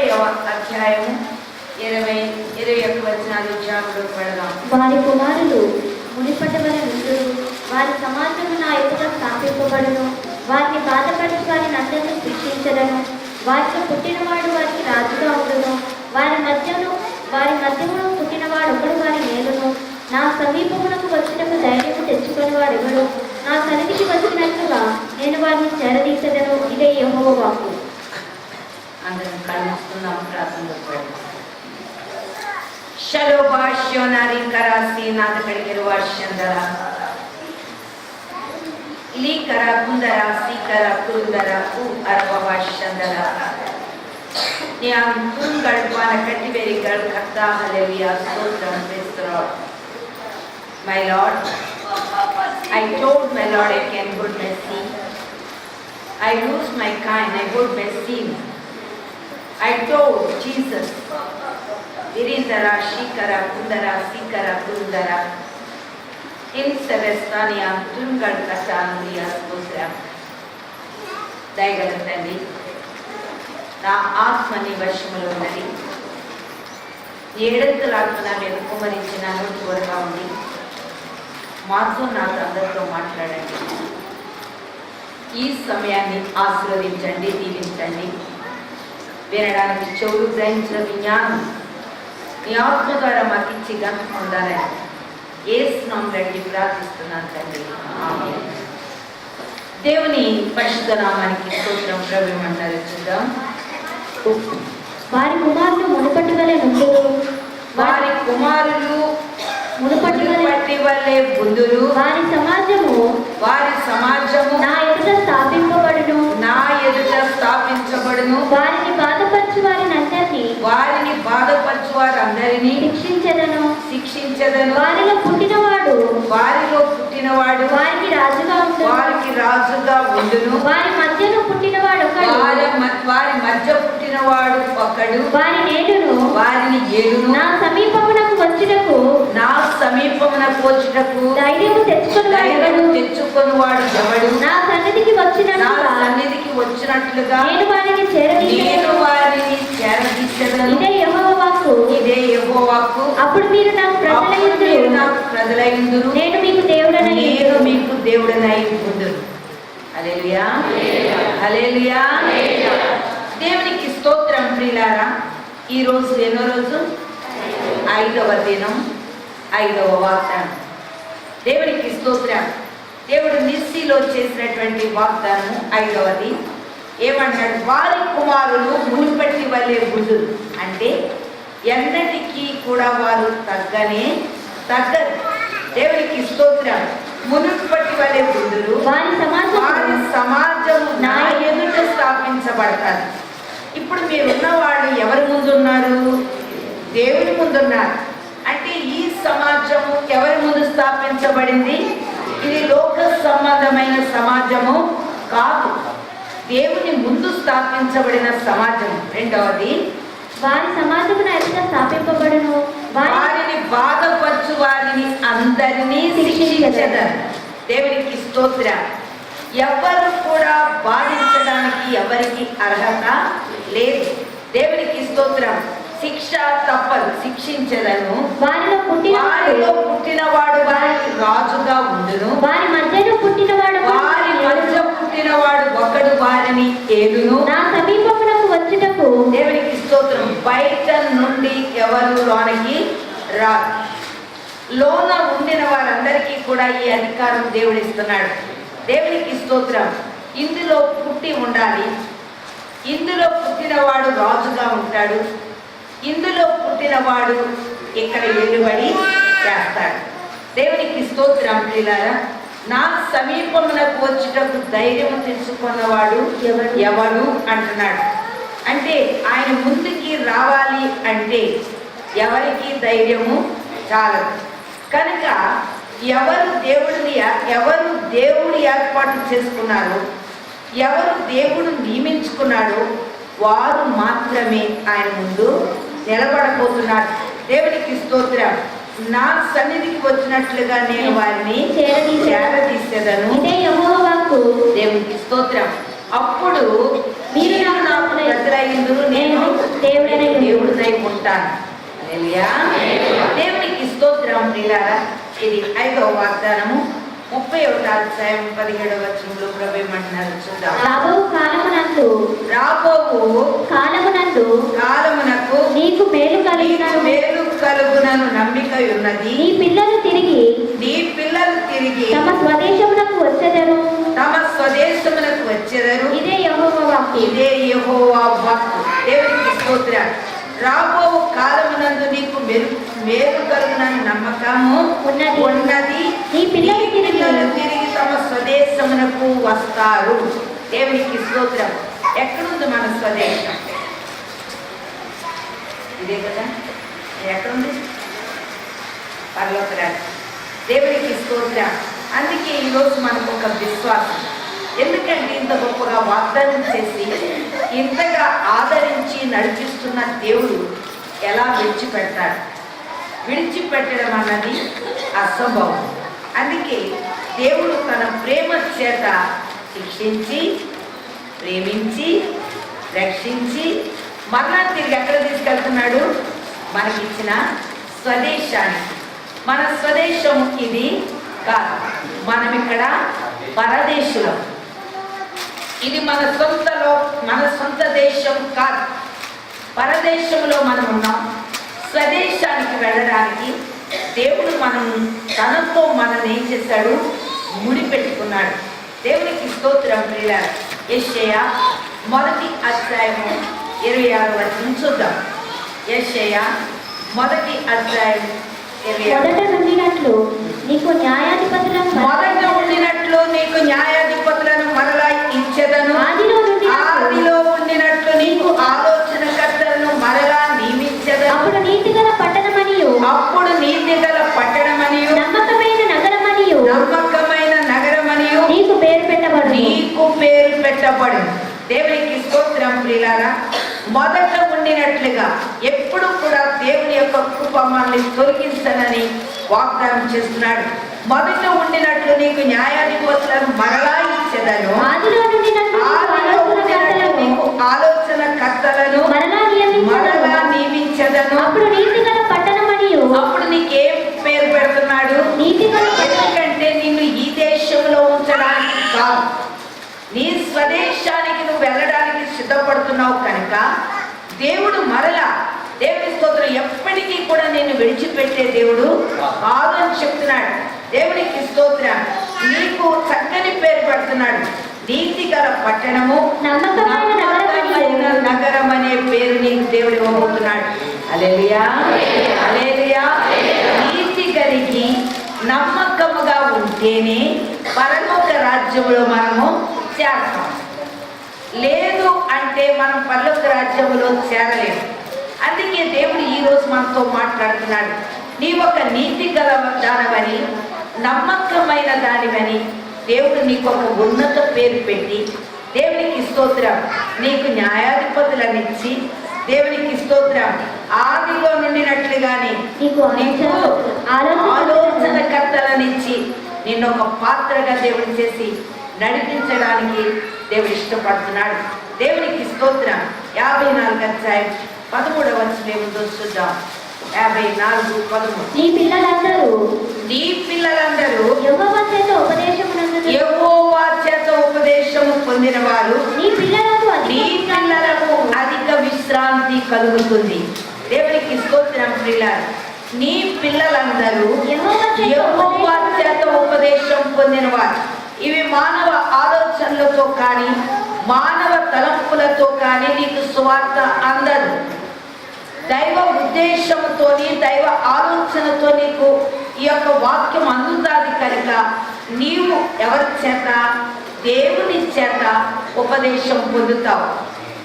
20వ అధ్యాయము 20-21 వచనాలు ధ్యానంలోకి వెళదాం. వారి కుమారులు మునిపటి వలె నుండురు, వారి సమాజము నా ఎదుట స్థాపింపబడును. వారిని బాధపడి వారిని అందరినీ శిక్షించదను. వారితో పుట్టినవాడు వారికి రాజుగా ఉండును. వారి మధ్యమును పుట్టినవాడు ఒకడు వారి మేలును. నా సమీపమునకు వచ్చినప్పుడు ధైర్యము తెచ్చుకొని వాడు ఎవడు? నా సన్నిధికి వచ్చినట్లుగా నేను వారిని చేరదీసెదను. ఇదే యెహోవా వాక్కు. అందరం కలుస్తున్నాం, ప్రార్థనలో శలోభాష్యోనారి కరాసి నాద కడిగిరు వర్షందర ಲೀಕರ ಕುಂದರ ಸೀಕರ ಕುರುಂದರ ಉ ಅರ್ವವಾಶಂದರ ஞான் துருங்கள் வான கட்டிவேரிகள் கர்த்தா ஹல்லேலூயா ஸ்தோத்திரம் praise the Lord. My Lord, I told my Lord I can good mercy. I lose my kind, I good mercy. I told Jesus Virindara Shikara Kundara Sikara Kurundara in Sevestania Tungal Kasanuya Spusra. దయగలండి, నా ఆత్మని వశములో ఉన్నది. ఏడంతలాత్మ నేను కుమరించిన నోటిగా ఉంది. మాతో నాకు అందరితో మాట్లాడండి. ఈ సమయాన్ని ఆశీర్వదించండి, దీవించండి. వినడానికి చెవులు, గ్రహించిన విజ్ఞానం నీ ఆత్మ ద్వారా మాకు ఇచ్చి గంట పొందాలని యేసునామములో అడిగి ప్రార్థిస్తున్నాను తండ్రి, ఆమేన్. దేవుని పరిశుద్ధ నామానికి స్తోత్రం. ప్రభుమంటారు చూద్దాం. వారి కుమారులు మునుపటి వలె నుండురు, వారి కుమారులు మునుపటి వలె బుద్ధులు. వారి సమాజము నా ఎదుట స్థాపింపబడును. వారిని బాధపరచు వారిని శిక్షించెదను. వారిలో పుట్టినవాడు వారికి రాజుగా ఉండును. వారి మధ్య పుట్టినవాడు ఒకడు వారిని ఏలును. నా సమీపమునకు వచ్చుటకు ధైర్యము తెచ్చుకొనువాడు ఎవడు? నా సన్నిధికి వచ్చినట్లుగా నేను వారిని చేరదీసెదను. ఇదే యెహోవా వాక్కు. అప్పుడు మీరు నాకు ప్రజలయుందురు, నేను మీకు దేవుడనై ఉందును. హల్లెలూయా, హల్లెలూయా. దేవునికి స్తోత్రం. ప్రియులారా, ఈ రోజు ఎన్నో రోజు? 5వ దినం, 5వ వాగ్దానం. దేవునికి స్తోత్రం. దేవుడు నిస్సిలో చేసినటువంటి వాగ్దానం 5వది. ఏమంటాడు? వారి కుమారులు మునుపటి వలె బుద్ధులు. అంటే ఎన్నటికీ కూడా వారు తగ్గరు. దేవునికి స్తోత్రం. మునుపటి వలె బుద్ధులు, వారి సమాజము నా ఎదుట స్థాపించబడతారు. ఇప్పుడు మీరున్నవాళ్ళు ఎవరి ముందున్నారు? దేవుని ముందున్నారు. అంటే ఈ సమాజము ఎవరి ముందు స్థాపించబడింది? ఇది లోక సంబంధమైన సమాజము కాదు, దేవుని ముందు స్థాపించబడిన సమాజం. రెండవది, వారి సమాజము నా ఎదుట స్థాపింపబడును. వారిని బాధపరచు వారిని అందరినీ శిక్షించెదరు. దేవునికి స్తోత్రం. ఎవరు కూడా బాధించడానికి ఎవరికి అర్హత లేదు. దేవునికి స్తోత్రం. శిక్ష తప్పదు, శిక్షించెదను. వారిలో పుట్టినవాడు వారికి రాజుగా ఉండును. వారి మధ్య పుట్టినవాడు ఒకడు వారిని ఏలును. నా సమీపమునకు వచ్చుటకు దేవునికి స్తోత్రం. బయట నుండి ఎవరు లోనకి రాదు. లోన ఉండిన వారందరికీ కూడా ఈ అధికారం దేవుడు ఇస్తున్నాడు. దేవునికి స్తోత్రం. ఇందులో పుట్టి ఉండాలి. ఇందులో పుట్టినవాడు రాజుగా ఉంటాడు. ఇందులో పుట్టినవాడు ఇక్కడ ఏలుబడి చేస్తాడు. దేవునికి స్తోత్రం. ప్రియులారా, నా సమీపమునకు వచ్చుటకు ధైర్యం తెచ్చుకున్నవాడు ఎవడు అంటున్నాడు. అంటే ఆయన ముందుకి రావాలి అంటే ఎవరికి ధైర్యము చాలదు. కనుక ఎవరు దేవుడు ఏర్పాటు చేసుకున్నారో, ఎవరు దేవుడు నియమించుకున్నాడో వారు మాత్రమే ఆయన ముందు నిలబడబోతున్నారు. దేవునికి స్తోత్రం. నా సన్నిధికి వచ్చినట్లుగా నేను వారిని చేరదీసేదను. ఇదే యెహోవా వాక్కు. దేవునికి స్తోత్రం. అప్పుడు మీరు నాకు ప్రజలయ్యుందురు, నేను దేవుడినై ఉంటాను. హల్లెలూయా. దేవునికి స్తోత్రం ప్రియులారా. ఇది 5వ వాగ్దానము 31వ అధ్యాయం 17వ వచనంలో ప్రభు ఏమంటున్నారు చూద్దాం. రాబోవు కాలమునందు నీకు మేలు కలుగునను నమ్మిక ఉన్నది. నీ పిల్లలు తిరిగి తమ స్వదేశమునకు వచ్చెదరు. ఇదే యెహోవా వాక్కు. దేవునికి స్తోత్రం. రాబో కాలమునందు నీకు మేలు కలుగునని నమ్మకము ఉన్నది. నీ పిల్లలు తిరిగి తమ స్వదేశమునకు వస్తారు. దేవునికి స్తోత్రం. ఎక్కడుంది మన స్వదేశం? ఇదే కదా. ఎక్కడుంది? పరలోక రాజ్యం. దేవునికి స్తోత్రం. అందుకే ఈరోజు మనకు ఒక విశ్వాసం. ఎందుకంటే ఇంత గొప్పగా వాగ్దానం చేసి ఇంతగా ఆదరించి నడిపిస్తున్న దేవుడు ఎలా విడిచిపెడతాడు? విడిచిపెట్టడం అన్నది అసంభవం. అందుకే దేవుడు తన ప్రేమ చేత శిక్షించి, ప్రేమించి, రక్షించి మరలా తిరిగి ఎక్కడ తీసుకెళ్తున్నాడు? మనకిచ్చిన స్వదేశానికి. మన స్వదేశం ఇది కాదు. మనం ఇక్కడ పరదేశులం. ఇది మన సొంత దేశం కాదు. పరదేశంలో మనం ఉన్నాం. స్వదేశానికి వెళ్ళడానికి దేవుడు తనతో మనల్ని ఏం చేశాడు? ముడిపెట్టుకున్నాడు. దేవునికి స్తోత్రం ప్రియులారా. యెషయా 1వ అధ్యాయము 26వ వచనం చూద్దాం. యెషయా 1వ అధ్యాయం 26. మొదట ఉండినట్లు నీకు న్యాయాధిపతులను మరలా ఇచ్చెదను. ఆదిలో ఉండినట్లు నీకు ఆలోచనకర్తలను మరలా నియమించెదను. అప్పుడు నీతిగల పట్టణమనియు నమ్మకమైన నగరమనియు నీకు పేరు పెట్టబడు. దేవునికి స్తోత్రం ప్రియులారా. మొదట ఉండినట్లుగా ఎప్పుడు కూడా దేవుని యొక్క కృప మనల్ని తొలగించనని వాగ్దానం చేస్తున్నాడు. మొదట ఉండినట్లు నీకు న్యాయాధిపతులను మరలా ఇచ్చెదను. ఆదిలో ఉండినట్లు నీకు ఆలోచన కర్తలను మరలా నియమించెదను. అప్పుడు నీతిగల పట్టణమనియు అప్పుడు నీకేం పేరు పెడుతున్నాడు? ఎందుకంటే నిన్ను ఈ దేశంలో ఉంచడానికి కాదు, నీ స్వదేశానికి నువ్వు వెళ్ళడానికి సిద్ధపడుతున్నావు కనుక దేవుడు మరలా, దేవుని స్తోత్రం, ఎప్పటికీ కూడా నేను విడిచిపెట్టే దేవుడు కాదు అని చెప్తున్నాడు. దేవునికి స్తోత్రం. నీకు చక్కని పేరు పెడుతున్నాడు. నీతి గల పట్టణము, నమ్మకమైన నగరం అనే పేరు నీకు దేవుడు ఇవ్వబోతున్నాడు. హల్లెలూయా, హల్లెలూయా. నీతి కలిగి నమ్మకముగా ఉంటేనే పరలోక రాజ్యంలో మనము చేరతాం. లేదు అంటే మనం పరలోక రాజ్యంలో చేరలేము. అందుకే దేవుడు ఈరోజు మనతో మాట్లాడుతున్నాడు. నీ ఒక నీతి గల దానవని, నమ్మకమైన దానివని దేవుడు నీకు ఒక ఉన్నత పేరు పెట్టి, దేవునికి స్తోత్రం, నీకు న్యాయాధిపతులనిచ్చి, దేవునికి స్తోత్రం, ఆదిలో నుండినట్లుగానే నీకు ఆలోచనకర్తలనిచ్చి నిన్ను ఒక పాత్రగా దేవుడు చేసి నడిపించడానికి దేవుడు ఇష్టపడుతున్నాడు. దేవునికి స్తోత్రం. 54వ అధ్యాయం 13వ వచనం ఏముందో చూద్దాం. 54:13. నీ పిల్లలందరూ యెహోవా చేత ఉపదేశము పొందిన వారు, నీ పిల్లలకు అధిక విశ్రాంతి కలుగుతుంది. దేవునికి స్తోత్రం ప్రియులారా. నీ పిల్లలందరూ యెహోవా చేత ఉపదేశం పొందిన వారు. ఇవి మానవ ఆలోచనలతో కానీ, మానవ తలంపులతో కానీ నీకు సువార్త అందదు. దైవ ఉద్దేశంతోని, దైవ ఆలోచనతో నీకు ఈ యొక్క వాక్యం అందుతాది కనుక నీవు ఎవరి చేత? దేవుని చేత ఉపదేశం పొందుతావు.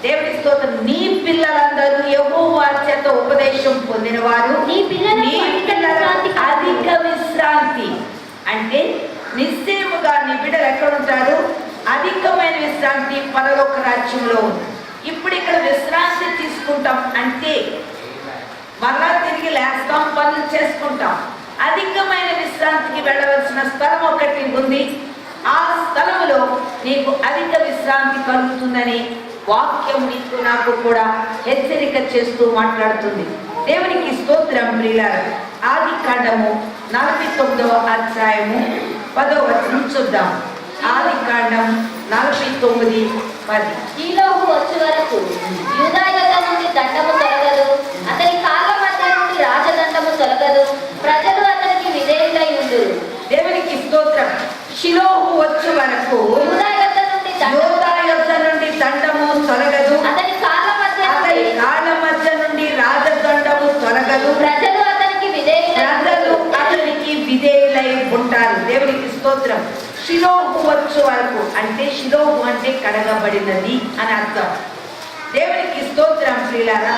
దేవుని స్తోత్రం. నీ పిల్లలందరూ యెహోవా చేత ఉపదేశం పొందిన వారు, నీ పిల్లలకు అధిక విశ్రాంతి. అంటే నిశ్చయముగా నీ బిడ్డలు ఎక్కడుంటారు? అధికమైన విశ్రాంతి పరలోక రాజ్యంలో ఉంది. ఇప్పుడు ఇక్కడ విశ్రాంతి తీసుకుంటాం అంటే మరలా తిరిగి లేస్తాం, పనులు చేసుకుంటాం. అధికమైన విశ్రాంతికి వెళ్ళవలసిన స్థలం ఒకటి ఉంది. ఆ స్థలములో నీకు అధిక విశ్రాంతి కలుగుతుందని వాక్యం నీకు నాకు కూడా హెచ్చరిక చేస్తూ మాట్లాడుతుంది. దేవునికి స్తోత్రం ప్రియులారా. ఆది కాండము 49వ అధ్యాయము 10వ వచనం చూద్దాం. ఆది కాండం 49:10. షీలోహు వచ్చే వరకు యూదా యొద్ద నుండి దండము తొలగదు, అతని కాళ్ళ మధ్య నుండి రాజదండము తొలగదు, ప్రజలు అతనికి విధేయులై ఉండురు. దేవునికి స్తోత్రం. షిలోహు వచ్చే వరకు యూదా యొద్ద నుండి దండము తొలగదు, అతని కాళ్ళ మధ్య నుండి రాజదండము తొలగదు, ప్రజలు అతనికి విధేయులై ఉంటారు. దేవునికి స్తోత్రం. షిలోహు వచ్చు వరకు అంటే షిలోహు అంటే కడగబడినది అని అర్థం. దేవునికి స్తోత్రం ప్రియులారా.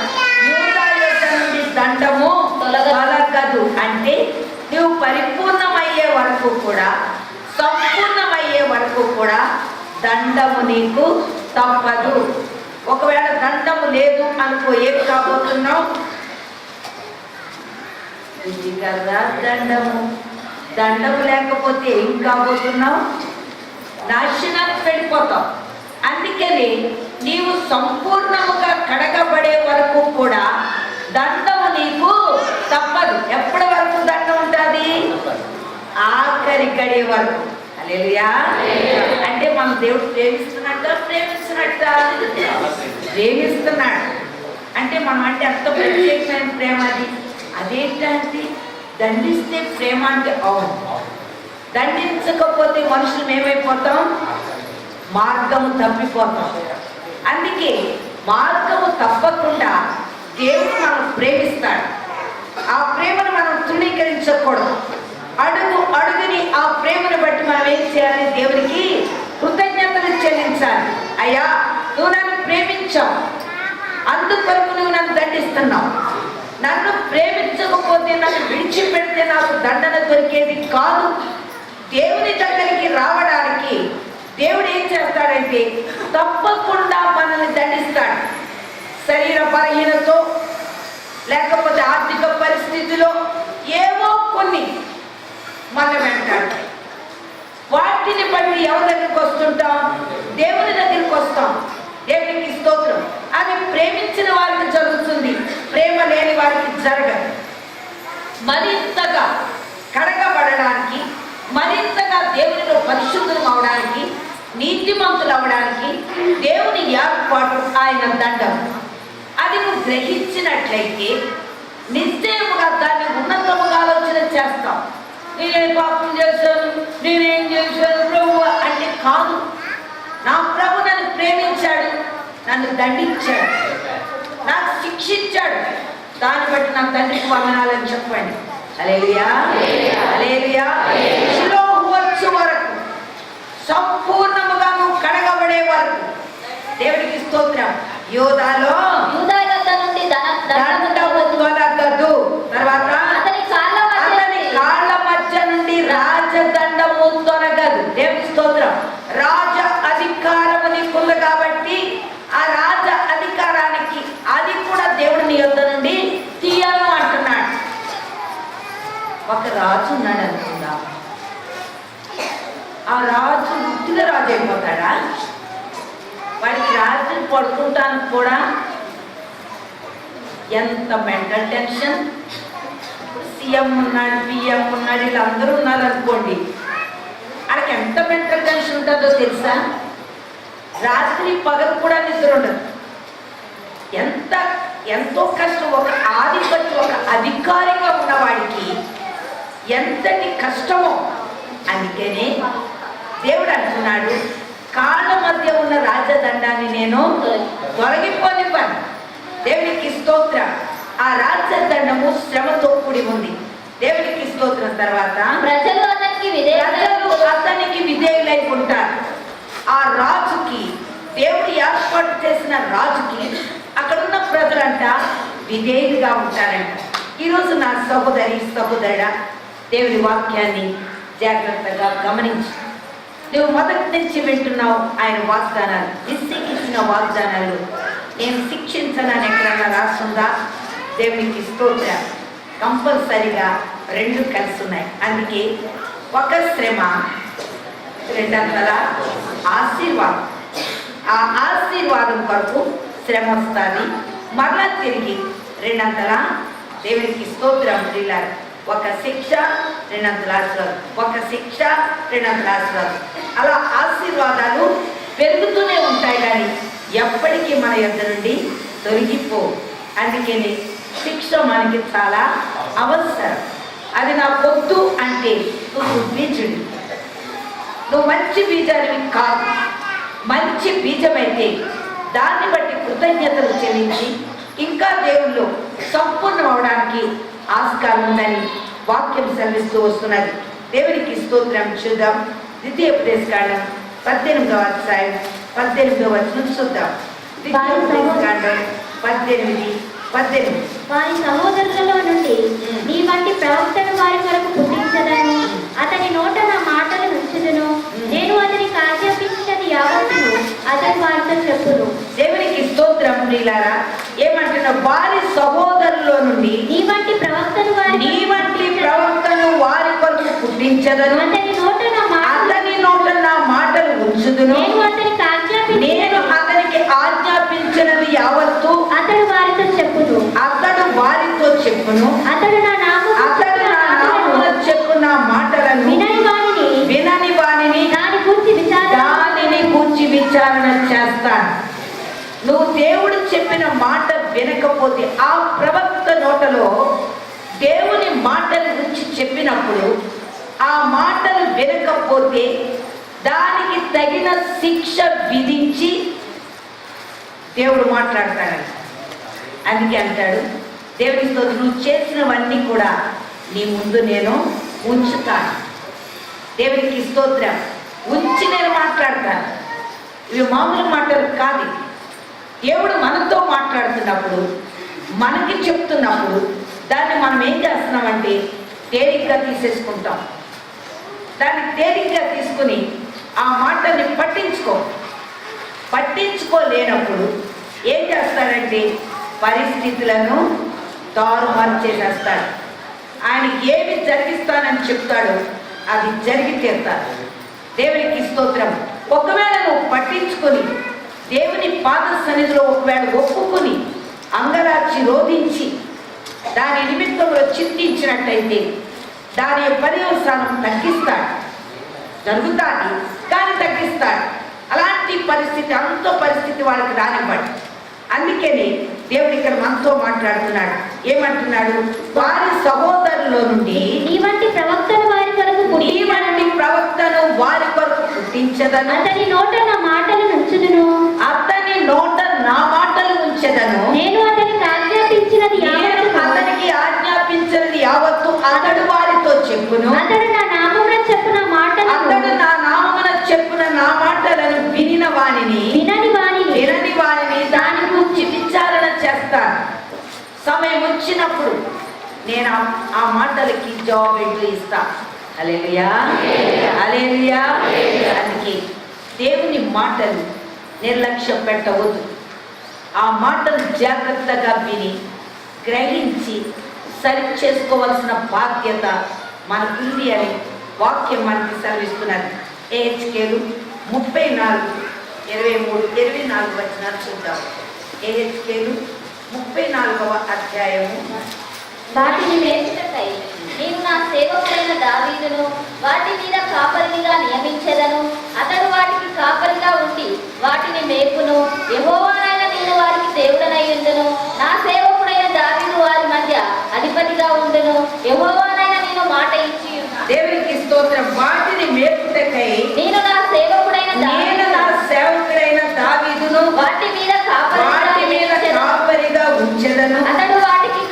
యూదా యొద్ద నుండి దండము తొలగదు అంటే నువ్వు పరిపూర్ణమయ్యే వరకు కూడా, సంపూర్ణమయ్యే వరకు కూడా దండము నీకు తప్పదు. ఒకవేళ దండము లేదు అనుకో, ఏం కాబోతున్నావు? కదా దండము లేకపోతే ఏం కాబోతున్నావు? నాశనానికి వెళ్ళిపోతావు. అందుకని నీవు సంపూర్ణముగా కడగబడే వరకు కూడా దండము నీకు తప్పదు. ఎప్పటి వరకు దండం ఉంటుంది? ఆఖరి గడియ వరకు. హల్లెలూయా. అంటే మన దేవుడు ప్రేమిస్తున్నాడు అంటే మనం అంటే అంత ప్రత్యేకమైన ప్రేమ అది. అదేంటంటే దండిస్తే ప్రేమ అంటే అవును. దండించకపోతే మనుషులు ఏమైపోతాం? మార్గము తప్పిపోతాం. అందుకే మార్గము తప్పకుండా దేవుడు మనం ప్రేమిస్తాడు. ఆ ప్రేమను మనం తృణీకరించకూడదు. అడుగు అడుగుని ఆ ప్రేమను బట్టి మనం ఏం చేయాలి? దేవునికి కృతజ్ఞతలు చెల్లించాలి. అయ్యా, నువ్వు నన్ను ప్రేమించావు, అందుకొరకు నువ్వు నన్ను దండిస్తున్నావు. నన్ను ప్రేమించకపోతే, నన్ను విడిచిపెడితే నాకు దండన దొరికేది కాదు. దేవుని దగ్గరికి రావడానికి దేవుడు ఏం చేస్తాడంటే తప్పకుండా మనల్ని దండిస్తాడు. శరీర బలహీనతో లేకపోతే ఆర్థిక పరిస్థితిలో ఏవో కొన్ని మన వెంటాడు. వాటిని బట్టి ఎవరి దగ్గరికి వస్తుంటాం? దేవుని దగ్గరికి వస్తాం. దేవునికి స్తోత్రం. అది ప్రేమించిన వారికి జరుగుతుంది, ప్రేమ లేని వారికి జరగదు. మరింతగా కడగబడడానికి, మరింతగా దేవునిలో పరిశుద్ధులు అవడానికి, నీతిమంతులు అవడానికి దేవుని ఏర్పాటు ఆయన దండం. అది నువ్వు గ్రహించినట్లయితే నిశ్చయముగా దాన్ని ఉన్నతముగా ఆలోచన చేస్తాం. నేనేం పాపం చేశాను, నేనేం చేశాను ప్రభు అంటే కాదు. నా ప్రభు నన్ను ప్రేమించాడు, నన్ను దండించాడు, నాకు శిక్షించాడు. దాన్ని బట్టి నా తండ్రికి వందనాలని చెప్పండి. హల్లెలూయా, హల్లెలూయా. షిలోహు వచ్చే వరకు, సంపూర్ణముగా నువ్వు కడగబడే వరకు దేవుడికి స్తోత్రం. యూదా యొద్ద నుండి దండము తొలగదు. తర్వాత అతని కాళ్ళ మధ్య నుండి రాజదండము తొలగదు. దేవుడికి స్తోత్రం. రాజ అధికారము నీకుంది కాబట్టి ఆ రాజ అధికారానికి అది కూడా దేవుడు నీ యొద్ద నుండి తీయను అంటున్నాడు. ఒక రాజు ఉన్నాడు అనుకుందాం. ఆ రాజు వృత్తిలో రాజు అయిపోతాడా? వాడికి రాత్రి పడుకుంటానికి కూడా ఎంత మెంటల్ టెన్షన్. సీఎం ఉన్నాడు, పిఎం ఉన్నాడు, వీళ్ళందరూ ఉన్నారు అనుకోండి, వాడికి ఎంత మెంటల్ టెన్షన్ ఉంటుందో తెలుసా? రాత్రి పగలు కూడా నిద్ర ఉండదు. ఎంతో కష్టం. ఒక ఆధిపత్యం, ఒక అధికారిగా ఉన్నవాడికి ఎంతటి కష్టమో. అందుకనే దేవుడు అంటున్నాడు, కాళ్ళ మధ్య ఉన్న రాజదండాన్ని నేను తొలగిపోనివ్వను. దేవునికి స్తోత్రం. ఆ రాజదండము శ్రమతో కూడి ఉంది. దేవునికి స్తోత్రం. తర్వాత ప్రజలు అతనికి విధేయులై ఉంటారు. ఆ రాజుకి, దేవుడు ఏర్పాటు చేసిన రాజుకి అక్కడున్న ప్రజలంట విధేయులుగా ఉంటారంట. ఈరోజు నా సహోదరి సహోదరుడా, దేవుని వాక్యాన్ని జాగ్రత్తగా గమనించు. నువ్వు మొదటి నుంచి వింటున్నావు ఆయన వాగ్దానాలు, నిశ్చయించిన వాగ్దానాలు. నేను శిక్షించనని ఎక్కడన్నా రాస్తుందా? దేవునికి స్తోత్రం. కంపల్సరిగా రెండు కలిసి ఉన్నాయి. అందుకే ఒక శ్రమ, రెండంతల ఆశీర్వాదం. ఆ ఆశీర్వాదం కొరకు శ్రమ వస్తుంది, మరలా తిరిగి రెండంతలా దేవునికి స్తోత్రం ప్రియులారా. ఒక శిక్ష రెండంతల ఆశీర్వాదం, ఒక శిక్ష రెండంతల ఆశీర్వాదం. అలా ఆశీర్వాదాలు పెరుగుతూనే ఉంటాయి, కానీ ఎప్పటికీ మన యొద్ద నుండి తొలగిపో. అందుకని శిక్ష మనకి చాలా అవసరం. అది నా పొద్దు అంటే నువ్వు బీజుడి, నువ్వు మంచి బీజానివి కాదు. మంచి బీజమైతే దాన్ని బట్టి కృతజ్ఞతలు చెల్లించి ఇంకా దేవుళ్ళు సంపూర్ణం అవడానికి ఆస్కారం ఉందని వాక్యం సెలవిస్తూ వస్తున్నది. దేవునికి స్తోత్రం. చూద్దాం ద్వితీయోపదేశకాండం 18వ అధ్యాయం 18వ వచనం చూద్దాం. ద్వితీయోపదేశకాండం 18:18. వారి సహోదరులలో నుండి నీ వంటి ప్రవక్తను వారి కొరకు పుట్టించదను, అతని నోట నా మాటలు ఉంచుదును, నేను అతనికి ఆజ్ఞాపించినది యావత్తును అతని వారితో చెప్పును. దేవునికి స్తోత్రం ప్రియులారా. ఏమంటున్నా? వారి సహోదరులో నుండి నీ వంటి ప్రవక్తను వారి కొరకు పుట్టించదను, అతని నోట నా మాటలు ఉంచుదును, నేను అతనికి ఆజ్ఞాపించినది యావత్తు అతడు వారితో చెప్పును. అతడు నా నామమున చెప్పున మాటలను వినని వానిని దానిని గూర్చి విచారణ చేస్తాను. నువ్వు దేవుడు చెప్పిన మాట వినకపోతే, ఆ ప్రవక్త నోటలో దేవుని మాటల గురించి చెప్పినప్పుడు ఆ మాటలు వినకపోతే దానికి తగిన శిక్ష విధించి దేవుడు మాట్లాడతాడు. అందుకే అంటాడు దేవునితో, నువ్వు చేసినవన్నీ కూడా నీ ముందు నేను ఉంచుతాను. దేవునికి స్తోత్రం. ఉంచి నేను మాట్లాడతాను. ఇవి మామూలు మాటలు కాదు. దేవుడు మనతో మాట్లాడుతున్నప్పుడు, మనకి చెప్తున్నప్పుడు దాన్ని మనం ఏం చేస్తున్నామంటే తేలిగ్గా తీసేసుకుంటాం. దాన్ని తేలిగ్గా తీసుకుని ఆ మాటని పట్టించుకోలేనప్పుడు ఏం చేస్తాడంటే పరిస్థితులను తారుమారు చేసేస్తాడు. ఆయన ఏమి జరిగిస్తానని చెప్తాడో అది జరిగి తీరుతాడు. దేవునికి స్తోత్రం. ఒకవేళ నువ్వు పట్టించుకొని దేవుని పాద సన్నిధిలో ఒకవేళ ఒప్పుకొని అంగరాచి రోధించి దాని నిమిత్తంలో చింతించినట్టయితే దాని పర్యవసానం తగ్గిస్తాడు. జరుగుతాది కానీ తగ్గిస్తాడు. అలాంటి పరిస్థితి, అంతో పరిస్థితి వాళ్ళకి రానివ్వడు. అందుకని దేవుడు ఇక్కడ మనతో మాట్లాడుతున్నాడు. ఏమంటున్నాడు? వారి సహోదరులో నుండి నీ వంటి ప్రవక్తను వారి కొరకు పుట్టించదను, అతని నోట నా మాటలు ఉంచుదును, నేను అతనికి ఆజ్ఞాపించినది యావత్తు అతడు వారితో చెప్పును, అతడు నా నామమున చెప్పున మాటలను వినని వానిని దాని గురించి విచారణ చేస్తాను. సమయం వచ్చినప్పుడు నేను ఆ మాటలకి జవాబు ఇస్తా. హల్లెలూయా, హల్లెలూయా. అందుకే దేవుని మాటలు నిర్లక్ష్యం పెట్టవద్దు. ఆ మాటలు జాగ్రత్తగా విని గ్రహించి సరి చేసుకోవాల్సిన బాధ్యత మనకుంది అని వాక్యం మనకి సెలవిస్తున్నది. ఏహెచ్కేలు 34:23-24 వచనాలు చూద్దాం. ఏహెచ్కేలు 34వ అధ్యాయము. వాటిని మేపుటకై నేను నా సేవకుడైన దావీదును వాటి మీద కాపరిగా నియమించెదను, అతడు వాటికి కాపరిగా ఉండి వాటిని మేపును. యెహోవానైన నేను వారికి దేవుడనై ఉండును, నా సేవకుడైన దావీదు వారి మధ్య అధిపతిగా ఉండును. యెహోవానైన నేను మాట ఇచ్చి దేవునికి స్తోత్రం. వాటిని మేపుటకై నేను నా సేవకుడైన దావీదును వాటి మీద కాపరిగా ఉంచెదను, అతడు వాటికి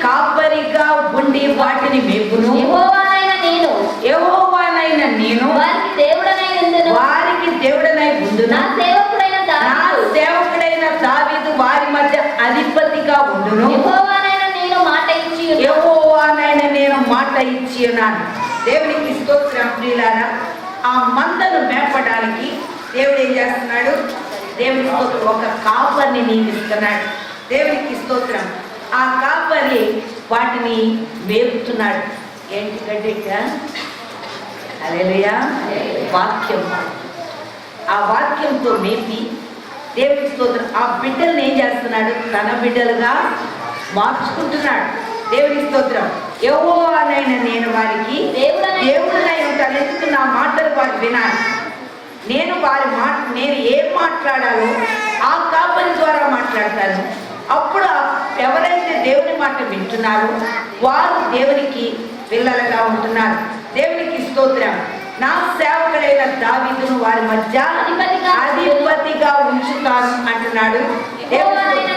కాపరిగా ఉండి వాటిని మేపును. యెహోవానైన నేను వారికి దేవుడనై ఉండును, నా సేవకుడైన దావీదు వారి మధ్య అధిపతిగా ఉండును. యెహోవానైన నేను మాట ఇచ్చి ఉన్నాను. దేవునికి స్తోత్రం ప్రియులారా. ఆ మందను మేపడానికి దేవుడు ఏం చేస్తున్నాడు? దేవుని స్తోత్రం, ఒక కాపరిని నియమిస్తున్నాడు. దేవునికి స్తోత్రం. ఆ కాపరి వాటిని మేపుతున్నాడు. ఏంటి గడ్డిగా? హల్లెలూయా. వాక్యం. ఆ వాక్యంతో మేపి దేవుని స్తోత్రం ఆ బిడ్డల్ని ఏం చేస్తున్నాడు? తన బిడ్డలుగా మార్చుకుంటున్నాడు. దేవుని స్తోత్రం. యెహోవానైన నేను వారికి దేవుడనై ఉంటాను. ఎందుకు? నా మాటలు వారు వినాలి. నేను నేను ఏం మాట్లాడాలో ఆ కాపరి ద్వారా మాట్లాడతాను. అప్పుడు ఎవరైతే దేవుని మాట వింటున్నారో వారు దేవునికి పిల్లలుగా ఉంటున్నారు. దేవునికి స్తోత్రం. నా సేవకుడైన దావీదును వారి మధ్య అధిపతిగా ఉంచుతాను అంటున్నాడు.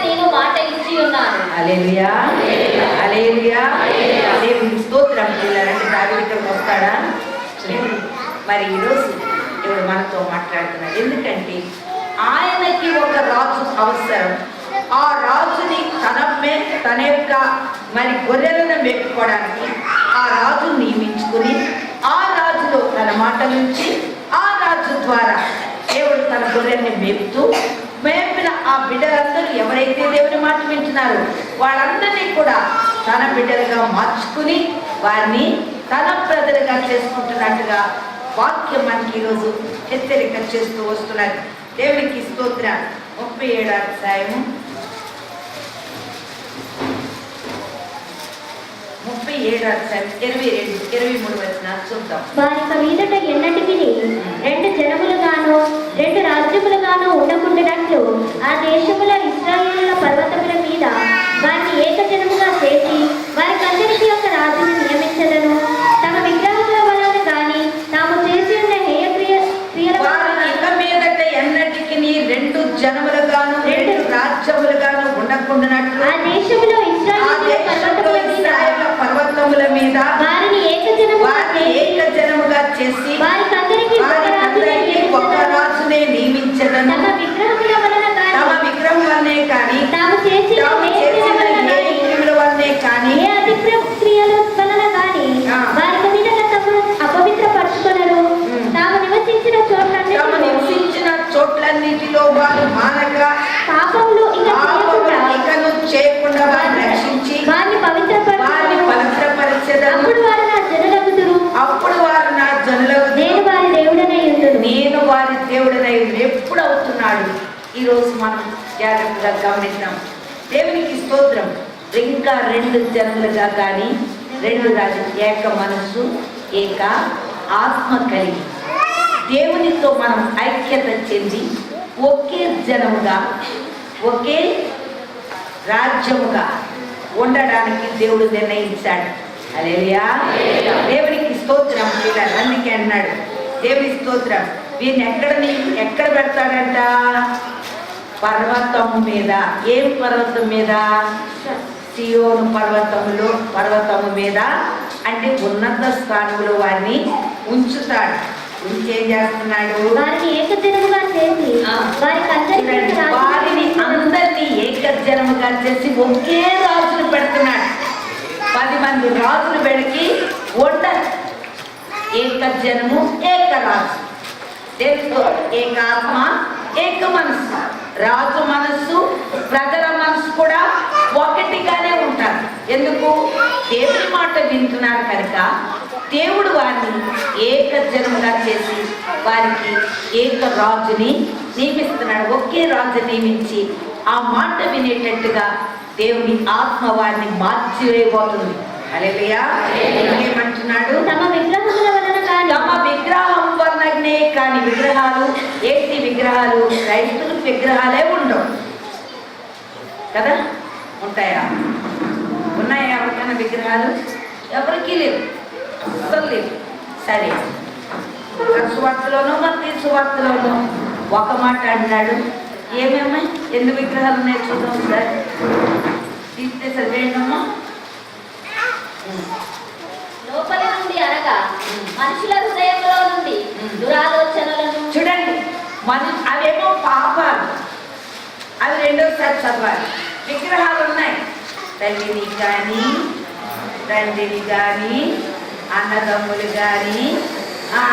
నేను మాట ఇచ్చి ఉన్నాను. హల్లెలూయా, హల్లెలూయా. దేవునికి స్తోత్రం. పిల్లలంటే దావీదుకి వస్తాడా? మరి ఈరోజు దేవుడు మనతో మాట్లాడుతున్నాడు. ఎందుకంటే ఆయనకి ఒక రాజు అవసరం. ఆ రాజుని తన యొక్క మరి గొర్రెలను మేపుకోవడానికి ఆ రాజు నియమించుకుని ఆ రాజులో తన మాట నుంచి ఆ రాజు ద్వారా దేవుడు తన గొర్రెల్ని మేపిన ఆ బిడ్డలందరూ ఎవరైతే దేవుని మాట వింటున్నారో వాళ్ళందరినీ కూడా తన బిడ్డలుగా మార్చుకుని వారిని తన ప్రజలుగా చేసుకుంటున్నట్టుగా వాక్యం మనకి ఈరోజు హెచ్చరిక చేస్తూ వస్తున్నది. దేవునికి స్తోత్రం. 37వ అధ్యాయము 22-23 వచనాలు చూద్దాం. వారిక మీదట ఎన్నటికి రెండు జనములుగాను రెండు రాజ్యములుగాను ఉండకుండానట్లు ఆ దేశముల ఇశ్రాయేలుల పర్వతముల మీద వారిని ఏకజనముగా చేసి వారికందరికీ ఒక రాజును నియమించదను. తమ విగ్రహముల వలన గాని తాము చేసి ఉన్న హేయ క్రియల మీదట ఎన్నటికి రెండు జనములుగాను రెండు రాజ్యములుగాను ఉండకుండానట్లు ఆ దేశములో పర్వతముల మీద వారిని ఏకజనముగా చేసి వారికందరికీ ఒక రాజునే నియమించదను. తమ విగ్రహం వలనే కానీ తాము చేసిన క్రియల వలనే కానీ ఏ అతిక్రమక్రియల వలన కానీ వారి మీద తమను అపవిత్రపరచుకొనరు. తాము నివసించిన చోట్లన్నిటిలో వారు మానగా పాపములు ఇకను చేయకుండా వారిని రక్షించి వారిని పవిత్రపరిచెదను. అప్పుడు వారు నా జనులకు నేను వారి దేవుడనై ఎప్పుడు అవుతున్నాడు? ఈరోజు మనం జాగ్రత్తగా గమనిద్దాం. దేవునికి స్తోత్రం. ఇంకా రెండు జనములుగా కానీ రెండు రాజులు ఏక మనస్సు ఏక ఆత్మ కలిగి దేవునితో మనం ఐక్యత చెంది ఒకే జనముగా ఒకే రాజ్యముగా ఉండడానికి దేవుడు నిర్ణయించాడు. హల్లెలూయా. దేవునికి స్తోత్రం. పిల్లలు అందుకే అన్నాడు దేవుని స్తోత్రం. వీరిని ఎక్కడ పెడతాడంట? పర్వతం మీద. ఏం పర్వతం మీద? సియోను పర్వతము మీద అంటే ఉన్నత స్థానంలో వారిని ఉంచుతాడు. ఇంకేం చేస్తున్నాడు? వారిని ఏకజనముగా చేసి వారిని అందరినీ ఏకజనముగా చేసి ఒకే రాజును పెడుతున్నాడు. 10 మంది రాజులు పెడికి ఉండరు. ఏకజనము ఏక రాజు. దేవుడు ఏక ఆత్మ ఏక మనస్సు. రాజు మనస్సు ప్రజల మనస్సు కూడా ఒకటిగానే ఉంటారు. ఎందుకు? దేవుడి మాట వింటున్నారు కనుక దేవుడు వారిని ఏకజనముగా చేసి వారికి ఏక రాజుని నియమిస్తున్నాడు. ఒకే రాజు నియమించి ఆ మాట వినేటట్టుగా దేవుని ఆత్మ వారిని మార్చివేయబోతుంది. హల్లెలూయా. ఏమంటున్నాడు? తమ విగ్రహముల వలన తమ విగ్రహం వలనే కానీ విగ్రహాలు ఏంటి? విగ్రహాలు క్రైస్తవులకు విగ్రహాలే ఉండవు కదా? ఉంటాయా? ఉన్నాయా ఎవరికైనా విగ్రహాలు? ఎవరికి లేవు, అసలు లేవు. సరే, సువార్తలోనూ మత్తయి సువార్తలోనూ ఒక మాట అన్నాడు. ఏమేమో ఎన్ని విగ్రహాలు ఉన్నాయి చూద్దాం సార్. తీస్తే చదివేయమ్మా. లోపలి నుండి అనగా మనుషుల హృదయంలో నుండి దురాలోచనలను చూడండి. అవేమో పాపాలు, అవి రెండోసారి చదవాలి. విగ్రహాలు ఉన్నాయి. తల్లిని కానీ తండ్రిని కానీ అన్నదమ్ములు కానీ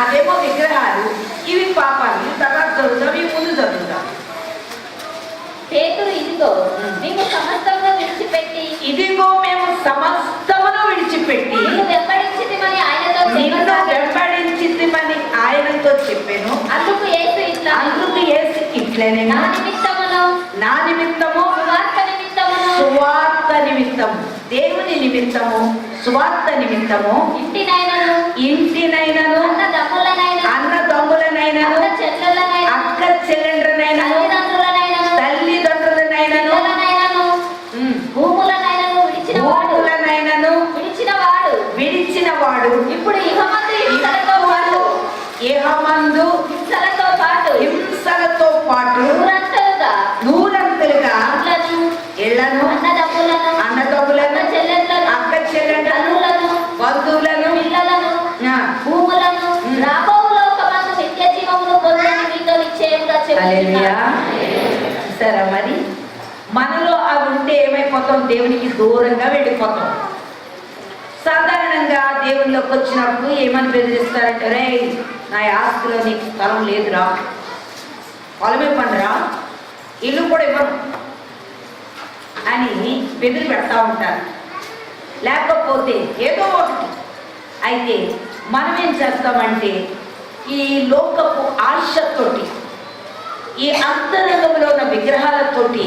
అవేమో విగ్రహాలు. ఇవి పాపాలు. ఇవి తర్వాత చదువుతాం, ఇవి ముందు చదువుతాం. పేతురు ఇదిగో మేము సమస్తమును విడిచిపెట్టి నిన్ను వెంబడించితిమని ఆయనతో చెప్పెను. అందుకు యేసు నేను నా నిమిత్తము సువార్త నిమిత్తము, దేవుని నిమిత్తము, సువార్త నిమిత్తము ఇంటినైనను అన్నదమ్ములనైనను అక్క చెల్లెండ్రనైనను తల్లిదండ్రులనైనను భూములనైనను విడిచిన వాడు ఇప్పుడు ఇహమందు హింసలతో పాటు నూరంతలుగా ఇళ్లను అన్నదమ్ములను అక్క చెల్లెండ్లను బంధువులను భూములను రాబో లోకమందు నిత్య జీవమును పొందని మీతో నిశ్చయముగా చెప్తున్నాను. సరే, మరి మనలో అవి ఉంటే ఏమైపోతాం? దేవునికి దూరంగా వెళ్ళిపోతాం. సాధారణంగా దేవునిలోకి వచ్చినప్పుడు ఏమని బెదిరిస్తారంటే, రే నా ఆస్తిలో నీకు స్థలం లేదురా, పొలమే పండురా, ఇల్లు కూడా ఇవ్వను అని బెదిరి పెడతా ఉంటారు. లేకపోతే ఏదో ఒకటి. అయితే మనం ఏం చేస్తామంటే ఈ లోకపు ఆశతోటి, ఈ అంతరంగంలో ఉన్న విగ్రహాలతోటి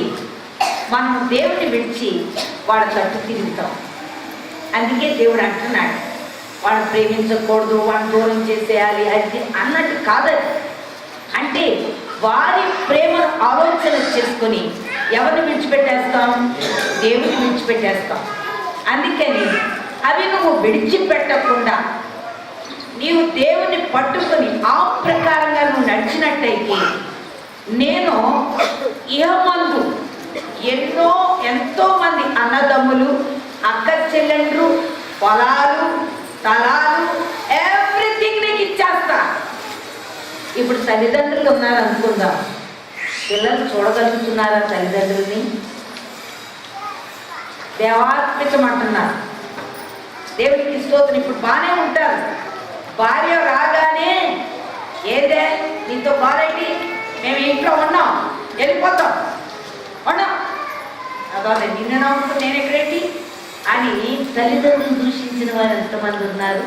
మనం దేవుని విడిచి వాళ్ళ తట్టు తిరుగుతాం. అందుకే దేవుడు అంటున్నాడు, వాళ్ళని ప్రేమించకూడదు, వాళ్ళని దూరం చేసేయాలి అది అన్నట్టు కాదని. అంటే వారి ప్రేమను ఆలోచన చేసుకొని ఎవరిని విడిచిపెట్టేస్తాం? దేవుని విడిచిపెట్టేస్తాం. అందుకని అవి నువ్వు విడిచిపెట్టకుండా నీవు దేవుని పట్టుకొని ఆ ప్రకారంగా నువ్వు నడిచినట్టయితే, నేను ఇహమందు ఎంతో మంది అన్నదమ్ములు, అక్క చెల్లెండ్రు, పొలాలు, స్థలాలు, ఎవ్రీథింగ్ నీకు ఇచ్చేస్తా. ఇప్పుడు తల్లిదండ్రులు ఉన్నారు అనుకుందాం, పిల్లలు చూడగలుగుతున్నారా తల్లిదండ్రుల్ని? దేవాత్మికమంటున్నారు. దేవుడికి స్తోత్రం. ఇప్పుడు బాగానే ఉంటారు. భార్య రాగానే, ఏదే నీతో బాలేంటి, మేము ఇంట్లో ఉన్నాం, వెళ్ళిపోతాం, ఉన్నాం అదే నిన్న నవ్వుతూ నేను ఎక్కడేంటి అని తల్లిదండ్రులు దూషించిన వారు ఎంతమంది ఉన్నారు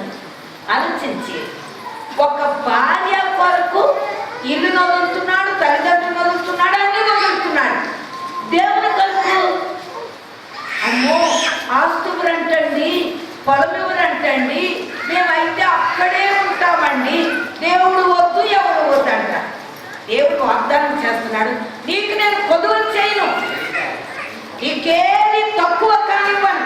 ఆలోచించి. ఒక భార్య కొరకు ఇల్లు వదులుతున్నాడు, తల్లిదండ్రులు వదులుతున్నాడు, అన్ని వదులుతున్నాడు. దేవుని కొరకు అమ్మో ఆస్తువులంటండి, పొలం ఎవరంటండి, మేమైతే అక్కడే ఉంటామండి, దేవుడు వద్దు ఎవరు వద్దు అంట. దేవుడు వాగ్దానం చేస్తున్నాడు, నీకు నేను కొదువులు చేయను, నీకేది తక్కువ కానివ్వను,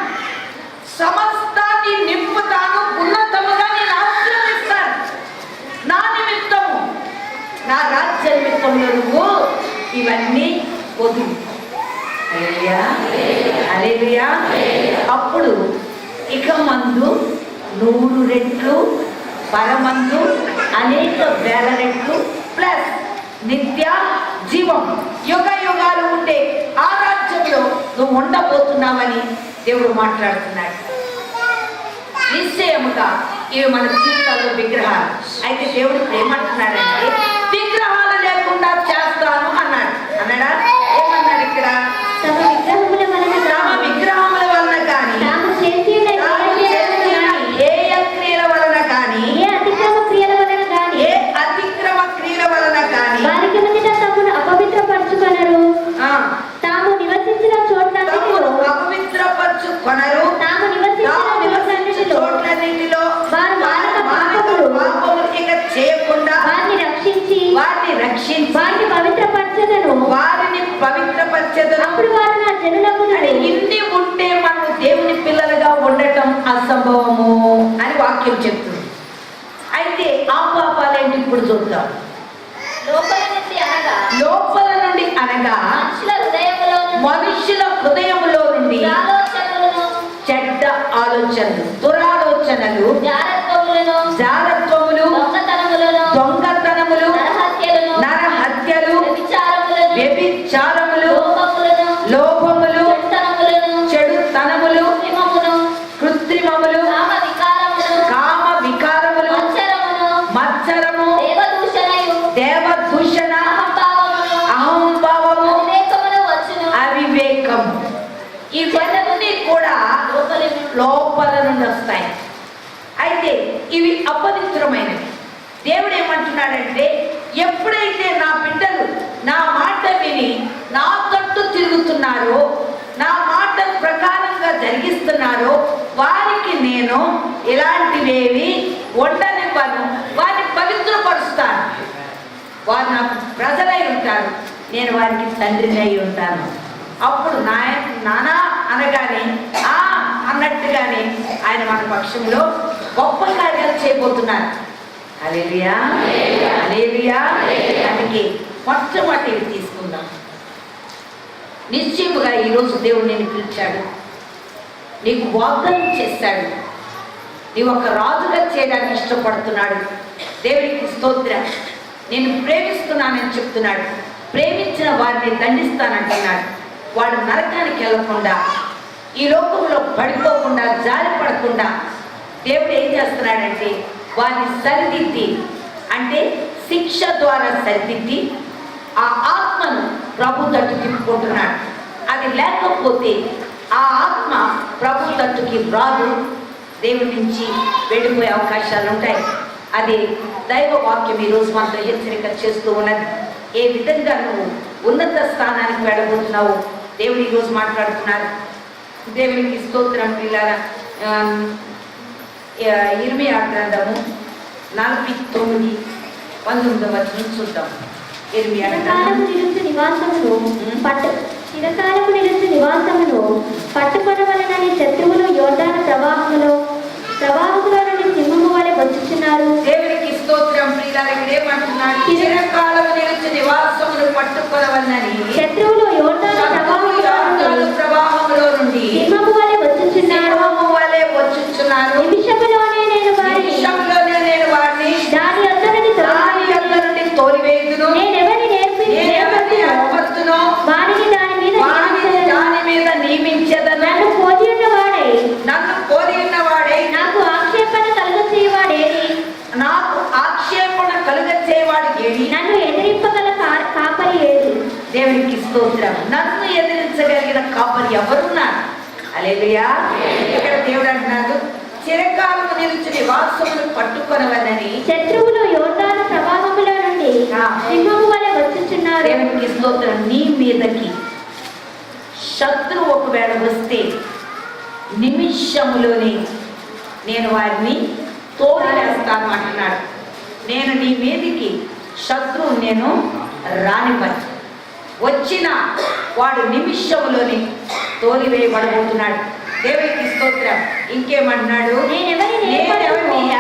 సమస్తాన్ని నింపుతాను, ఉన్నతముగా నేను ఆశీర్వదిస్తాను. నా నిమిత్తము, నా రాజ్య నిమిత్తంలో నువ్వు ఇవన్నీ వదులు. హల్లెలూయా. అప్పుడు ఇక మందు 100 రెట్లు, పరమందు అనేక వేల రెట్లు, ప్లస్ నిత్య జీవం, యుగ యుగాలు ఉండే ఆ రాజ్యంలో నువ్వు ఉండబోతున్నావని దేవుడు మాట్లాడుతున్నాడు. నిశ్చయముగా ఇవి మన జీవితాల్లో విగ్రహాలు. అయితే దేవుడు ఏమంటున్నాడంటే, విగ్రహాలు లేకుండా చేస్తాను అన్నాడు. అన్నాడా? ఏమన్నాడు ఇక్కడ? తమ విగ్రహముల వలన కానీ, ఏ క్రియల వలన కానీ, ఏ అతిక్రమ క్రియల వలన కానీ వారికి మొదట తమను అపవిత్రపరచుకొనరు, తాము నివసించిన అపవిత్రపరచుకొనరు, తాము నివసించిన చోట్లన్నిటిలో వారు మానవ పాపములు ఇక చేయకుండా వారిని రక్షించి వారిని పవిత్రపరచెదను. అప్పుడు వారు నా జనులగును. ఇన్ని ఉంటే మనం దేవుని పిల్లలుగా ఉండటం అసంభవము అని వాక్యం చెప్తుంది. అయితే ఆ పాపాలేంటి ఇప్పుడు చూద్దాం. లోపల నుండి అనగా మనుషుల హృదయములో నుండి చెడ్డ ఆలోచనలు, దురాలోచనలు, జారత్వములు, దొంగతనములు, నరహత్యలు, వ్యభిచారములు, లోభములు, చెడుతనములు, కృత్రిమములు, కామ వికారములు, మత్సరము, దేవదూషణ, అహంభావము, అవివేకము, ఇవన్నీ కూడా లోపల నుండి వస్తాయి. అయితే ఇవి అపవిత్రమైనవి. దేవుడు ఏమంటున్నాడంటే, ఎప్పుడైతే నా బిడ్డలు నా మాట విని నా తట్టు తిరుగుతున్నారో, నా మాట ప్రకారంగా జరిగిస్తున్నారో, వారికి నేను ఇలాంటివేవి ఉండనివ్వను. వారిని పవిత్రపరుస్తాను. వారు నాకు ప్రజలై ఉంటారు, నేను వారికి తండ్రిని అయి ఉంటాను. అప్పుడు నానా అనగానే అన్నట్టుగానే ఆయన మన పక్షంలో గొప్ప కార్యాలు చేయబోతున్నారు. హల్లెలూయా, హల్లెలూయా. అందుకే మొట్టమొదటి తీసుకుందాం. నిశ్చయముగా ఈరోజు దేవుడు నేను పిలిచాడు, నీకు వాగ్దానం చేశాడు. నీవు ఒక రాజుగా చేయడానికి ఇష్టపడుతున్నాడు. దేవుడికి స్తోత్రం. నేను ప్రేమిస్తున్నానని చెప్తున్నాడు. ప్రేమించిన వారిని దండిస్తానంటున్నాడు. వాడు నరకానికి వెళ్ళకుండా, ఈ లోకంలో పడిపోకుండా, జారి పడకుండా దేవుడు ఏం చేస్తున్నాడంటే వారిని సరిదిద్ది, అంటే శిక్ష ద్వారా సరిదిద్ది ఆ ఆత్మను ప్రభు తట్టు తిప్పుకుంటున్నాడు. అది లేకపోతే ఆ ఆత్మ ప్రభు తట్టుకి రాదు, దేవుడి నుంచి వెళ్ళిపోయే అవకాశాలు ఉంటాయి. అది దైవ వాక్యం ఈరోజు మనతో హెచ్చరిక చేస్తూ ఉన్నది. ఏ విధంగా నువ్వు ఉన్నత స్థానానికి వెళ్ళబోతున్నావు దేవుడు ఈరోజు మాట్లాడుతున్నారు. దేవునికి స్తోత్రం. పిల్లల ఇర్మియా గ్రంథము 49:19 చూద్దాం. ఇర్మియా చిరకాలము నివాసమును పట్టుకొనవలెనని శత్రువులు యోర్దాను ప్రవాహములో నుండి సింహము వలె వచ్చుచున్నారు. దేవునికి స్తోత్రం. ప్రియులారా, ఇక్కడ ఏమంటున్నాడు? చిరకాలము నిలిచి నివాసమును పట్టుకొనవలెనని శత్రువులు యోర్దాను ప్రవాహములో నుండి సింహము వలె వచ్చుచున్నారు. నిమిషములోనే నేను వారిని దాని యొద్ద నుండి తోలివేయుదును. నేనెవరిని ఏర్పరచునో వారిని దాని మీద నియమించెదను. నన్ను పోలి ఉన్నవాడై నాకు ఆక్షేపణ కలుగచేవాడు ఏడి? నన్ను ఎదిరింపగల కాపరి ఏది? దేవునికి స్తోత్రం. నన్ను ఎదిరించగలిగిన కాపరి ఎవరున్నారు? హల్లెలూయా. ఇక్కడ దేవుడు అంటున్నాడు, చిరకాలము నిలిచి నివాసమును పట్టుకొనవలెనని శత్రువులు యోర్దాను ప్రవాహములో నుండి సింహము వలె వచ్చుచున్నారు. దేవునికి స్తోత్రం. నీ మీదకి శత్రువు ఒకవేళ వస్తే నిమిషములోనే నేను వారిని తోలివేస్తాను అంటున్నాడు. నేను నీ మీదికి శత్రువు నేను రానివ్వను. వచ్చిన వాడు నిమిషంలోనే తోలివేయబడబోతున్నాడు. దేవునికి స్తోత్రం. ఇంకేమంటున్నాడు? నేనెవరిని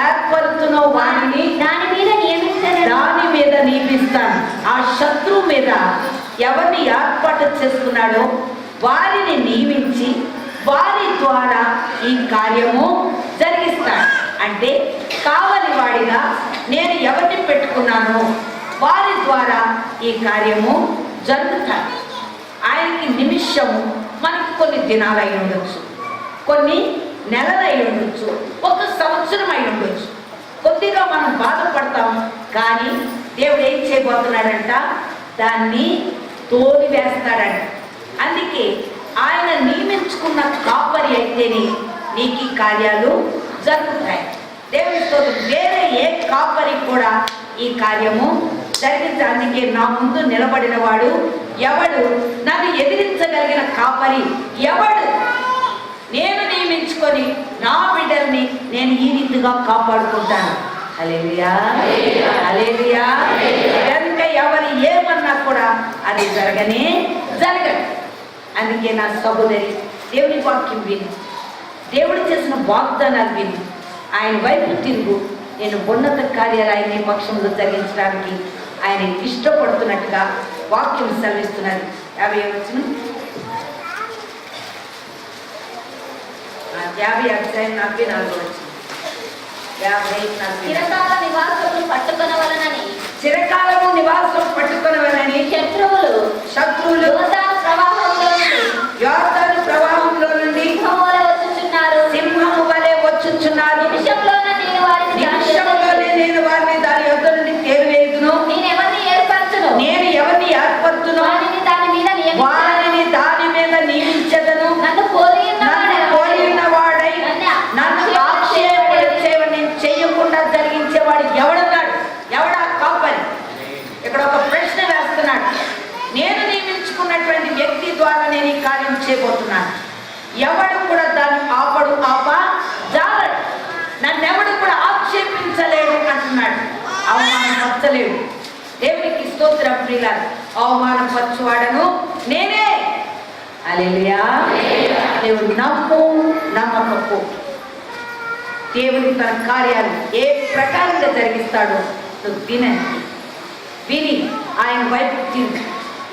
ఏర్పరుతున్నో వారిని దాని మీద నియమిస్తాను. ఆ శత్రువు మీద ఎవరిని ఏర్పాటు చేసుకున్నాడో వారిని నియమించి వారి ద్వారా ఈ కార్యము జరిగిస్తాడు. అంటే కావలి వాడిగా నేను ఎవరిని పెట్టుకున్నానో వారి ద్వారా ఈ కార్యము జరుగుతాడు. ఆయనకి నిమిషము మనకి కొన్ని దినాలు అయి ఉండొచ్చు, కొన్ని నెలలు అయి ఉండొచ్చు, 1 సంవత్సరం అయి ఉండొచ్చు. కొద్దిగా మనం బాధపడతాం, కానీ దేవుడు ఏం చేయబోతున్నాడంట? దాన్ని తోలివేస్తాడంట. అందుకే ఆయన నియమించుకున్న కాపరి అయితేనే నీకు ఈ కార్యాలు జరుగుతాయి. దేవుడితో వేరే ఏ కాపరి కూడా ఈ కార్యము జరిగించడానికి నా ముందు నిలబడిన వాడు ఎవడు? నన్ను ఎదిరించగలిగిన కాపరి ఎవడు? నేను నియమించుకొని నా బిడ్డల్ని నేను ఈ రీతిగా కాపాడుకుంటాను. హల్లెలూయా, హల్లెలూయా. కనుక ఎవరు ఏమన్నా కూడా అది జరగదు. అందుకే నా సహోదరి, దేవుని వాక్యం విను, దేవుడు చేసిన వాగ్దానాలు విను, ఆయన వైపు తిరుగు. నేను ఉన్నత కార్యాలు ఆయన పక్షంలో జరిగించడానికి ఆయన ఇష్టపడుతున్నట్టుగా వాక్యం సెలవిస్తున్నారు. 50 వచనం, 50 అధ్యాయం 44 వచనం. చిరకాలము నివాసం పట్టుకొనవలెనని శత్రువులు యోర్దాను ప్రవాహంలో నుండి సింహము వలె వచ్చుచున్నారు. నిమిషంలోనే నేను వారిని దాని యొద్ద నుండి తేలివేయుదును. నేను ఎవరిని ఏర్పరుతునో వారిని దాని మీద నియమించెదను. నన్ను పోలి ఉన్నవాడై నన్ను ఆక్షేపణ చేయకుండా జరిగించేవాడు ఎవడన్నాడు? ఎవడా కాపరి? ఎవడు కూడా దాన్ని జాలడు, నన్నెవడు కూడా ఆక్షేపించలేడు అంటున్నాడు. అవమానపరచలేడు. దేవునికి స్తోత్రం ప్రియులారా. అవమానపరచువాడను నేనే. హల్లెలూయా. దేవుడు నమ్మకపో. దేవుని తన కార్యాలు ఏ ప్రకారంగా జరిగిస్తాడో నువ్వు విని ఆయన వైపు తిరిగి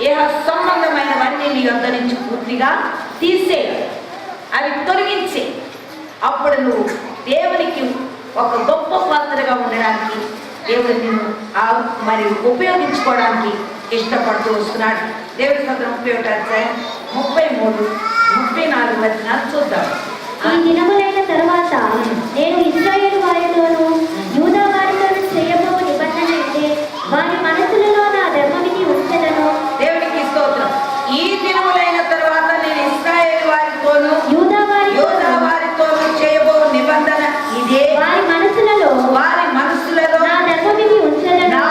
ఏ సంబంధమైనవన్నీ నీ వద్ద నుంచి పూర్తిగా తీసే, అవి తొలగించే. అప్పుడు నువ్వు దేవునికి ఒక గొప్ప పాత్రగా ఉండడానికి దేవుడు నిన్ను మరి ఉపయోగించుకోవడానికి ఇష్టపడుతూ వస్తున్నాడు. దేవుడి సత్రం 31:33-34 వచనాలు చూద్దాం. ఈ దినములైన తరువాత నేను ఇశ్రాయేలు వారితోనూ యూదా వారితోనూ చేయబో నిబంధన ఇదే, వారి మనసులలో నా ధర్మవిధి ఉంచెదను. దేవునికి స్తోత్రం. ఈ దినములైన తరువాత నేను ఇశ్రాయేలు వారితోనూ యూదా వారితోనూ చేయబో నిబంధన ఇదే, వారి మనసులలో నా ధర్మవిధి ఉంచెదను.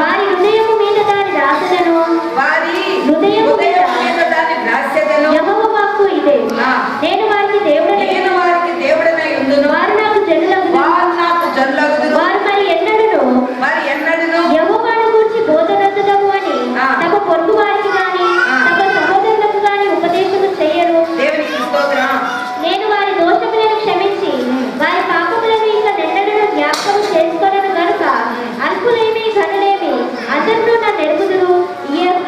వారి హృదయము మీద దాని రాసెదను. యెహోవా వాక్కు ఇదే, నేను వారికి దేవుడనై ఉందును. వారు నాకు జనులగుదురు. వారు మరి ఎన్నడూను యెహోవాను గూర్చి బోధనొద్దము అని తమ పొరుగు వారికి గాని తమ సహోదరులకు గాని ఉపదేశము చేయరు. నేను వారి దోషములను క్షమించి వారి పాపములను ఇక నెన్నడూ జ్ఞాపకం చేసుకోలేను గనుక అల్పులేమి ఘనులేమి అందరూ నన్ను ఎరుగుదురు.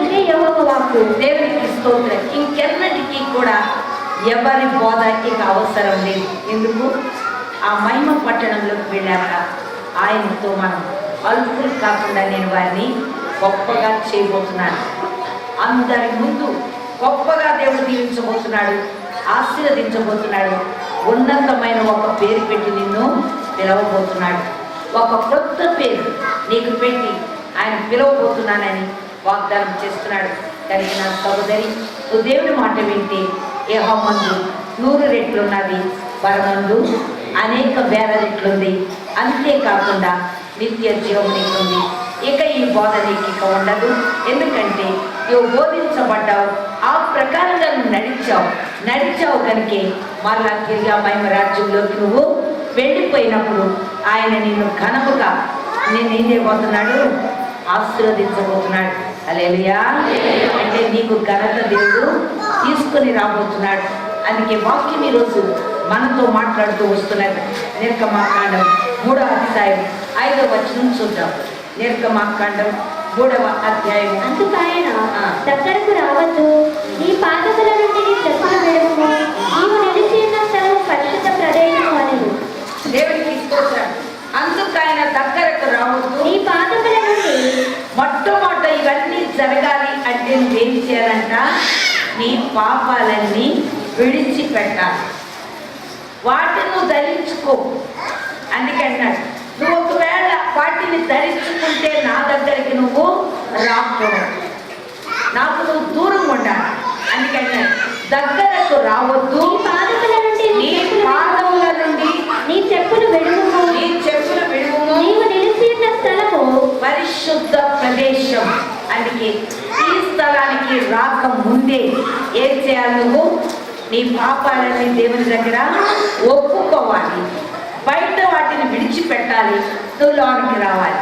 ఇదే యెహోవా వాక్కు. దేవునికి స్తోత్రం. ఇంకెన్నటికీ కూడా ఎవరి బోధ ఇక అవసరం లేదు. ఎందుకు? ఆ మహిమ పట్టణంలోకి వెళ్ళాక ఆయనతో మనం అల్పులు కాకుండా నేను వారిని గొప్పగా చేయబోతున్నాను. అందరి ముందు గొప్పగా దేవుడు దీవించబోతున్నాడు, ఆశీర్వదించబోతున్నాడు. ఉన్నతమైన ఒక పేరు పెట్టి నిన్ను పిలవబోతున్నాడు. ఒక కొత్త పేరు నీకు పెట్టి ఆయన పిలవబోతున్నానని వాగ్దానం చేస్తున్నాడు. కానీ నా సహోదరి, నువ్వు దేవుని మాట వింటే యెహోవామందు 100 రెట్లు ఉన్నది, పరమందు అనేక వేల రెట్లుంది. అంతేకాకుండా నిత్య జీవం నీకుంది. ఇక ఈ బోధ నీకు ఇక ఉండదు. ఎందుకంటే నువ్వు బోధించబడ్డావు, ఆ ప్రకారంగా నువ్వు నడిచావు కనుకే మరలా తిరిగి ఆ మహిమ రాజ్యంలోకి నువ్వు వెళ్ళిపోయినప్పుడు ఆయన నిన్ను ఘనముగా ఏం చేయబోతున్నాడు? ఆశీర్వదించబోతున్నాడు. హల్లెలూయా. అంటే నీకు ఘనత దేవుడు తీసుకొని రాబోతున్నాడు. అందుకే వాక్యం ఈరోజు మనతో మాట్లాడుతూ వస్తున్నది. నిర్గమాకాండం 3వ అధ్యాయం 5వ వచనం చూద్దాం. నిర్గమాకాండం 3వ అధ్యాయం. అందుకైన దగ్గరకు రావద్దు, నీ పాదముల నుండి నీ చెప్పులు విడువుము, నీవు నిలిచి ఉన్న స్థలము పరిశుద్ధ ప్రదేశము అనెను. దేవునికి స్తోత్రం. అందుకైన దగ్గరకు రావద్దు, నీ పాదముల నుండి. మొట్టమొదట ఇవన్నీ జరగాలి అంటే నువ్వేం చేయాలంట? నీ పాపాలన్నీ విడిచిపెట్టాలి. వాటిని నువ్వు ధరించుకో. అందుకన్నాడు, నువ్వు ఒకవేళ వాటిని ధరించుకుంటే నా దగ్గరికి నువ్వు రాకూడదు, నాకు నువ్వు దూరంగా ఉండాలి. అందుకన్నాడు, దగ్గరకు రావద్దు, నీ పాదముల నుండి నీ చెప్పులు విడువుము, నీవు నిలిచి ఉన్న స్థలము పరిశుద్ధ ప్రదేశం. అందుకే ఈ స్థలానికి రాక ముందే ఏం చేయాలి? నువ్వు నీ పాపాలని దేవుని దగ్గర ఒప్పుకోవాలి, బయట వాటిని విడిచిపెట్టాలి, నువ్వు లోనికి రావాలి.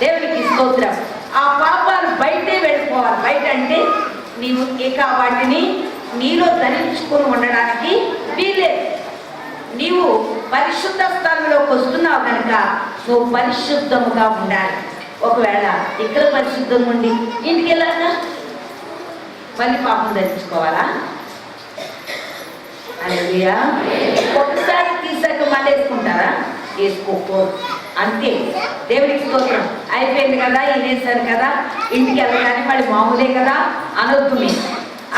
దేవునికి స్తోత్రం. ఆ పాపాలు బయటే వెళ్ళిపోవాలి. బయట అంటే నీవు ఇక వాటిని నీలో ధరించుకొని ఉండడానికి వీల్లేదు. నీవు పరిశుద్ధ స్థలంలోకి వస్తున్నావు కనుక నువ్వు పరిశుద్ధముగా ఉండాలి. ఒకవేళ ఇక్కడ పరిశుద్ధంగా ఉండి ఇంటికి వెళ్ళాక మళ్ళీ పాపం ధరించుకోవాలా? హల్లెలూయా. ఒకసారి తీసాక మళ్ళీ వేసుకుంటారా? వేసుకోకూడదు. అంతే. దేవుడికి స్తోత్రం. అయిపోయింది కదా, వినేసారు కదా, ఇంటికి వెళ్ళగానే మళ్ళీ మామూలే కదా అనొద్దు. మీరు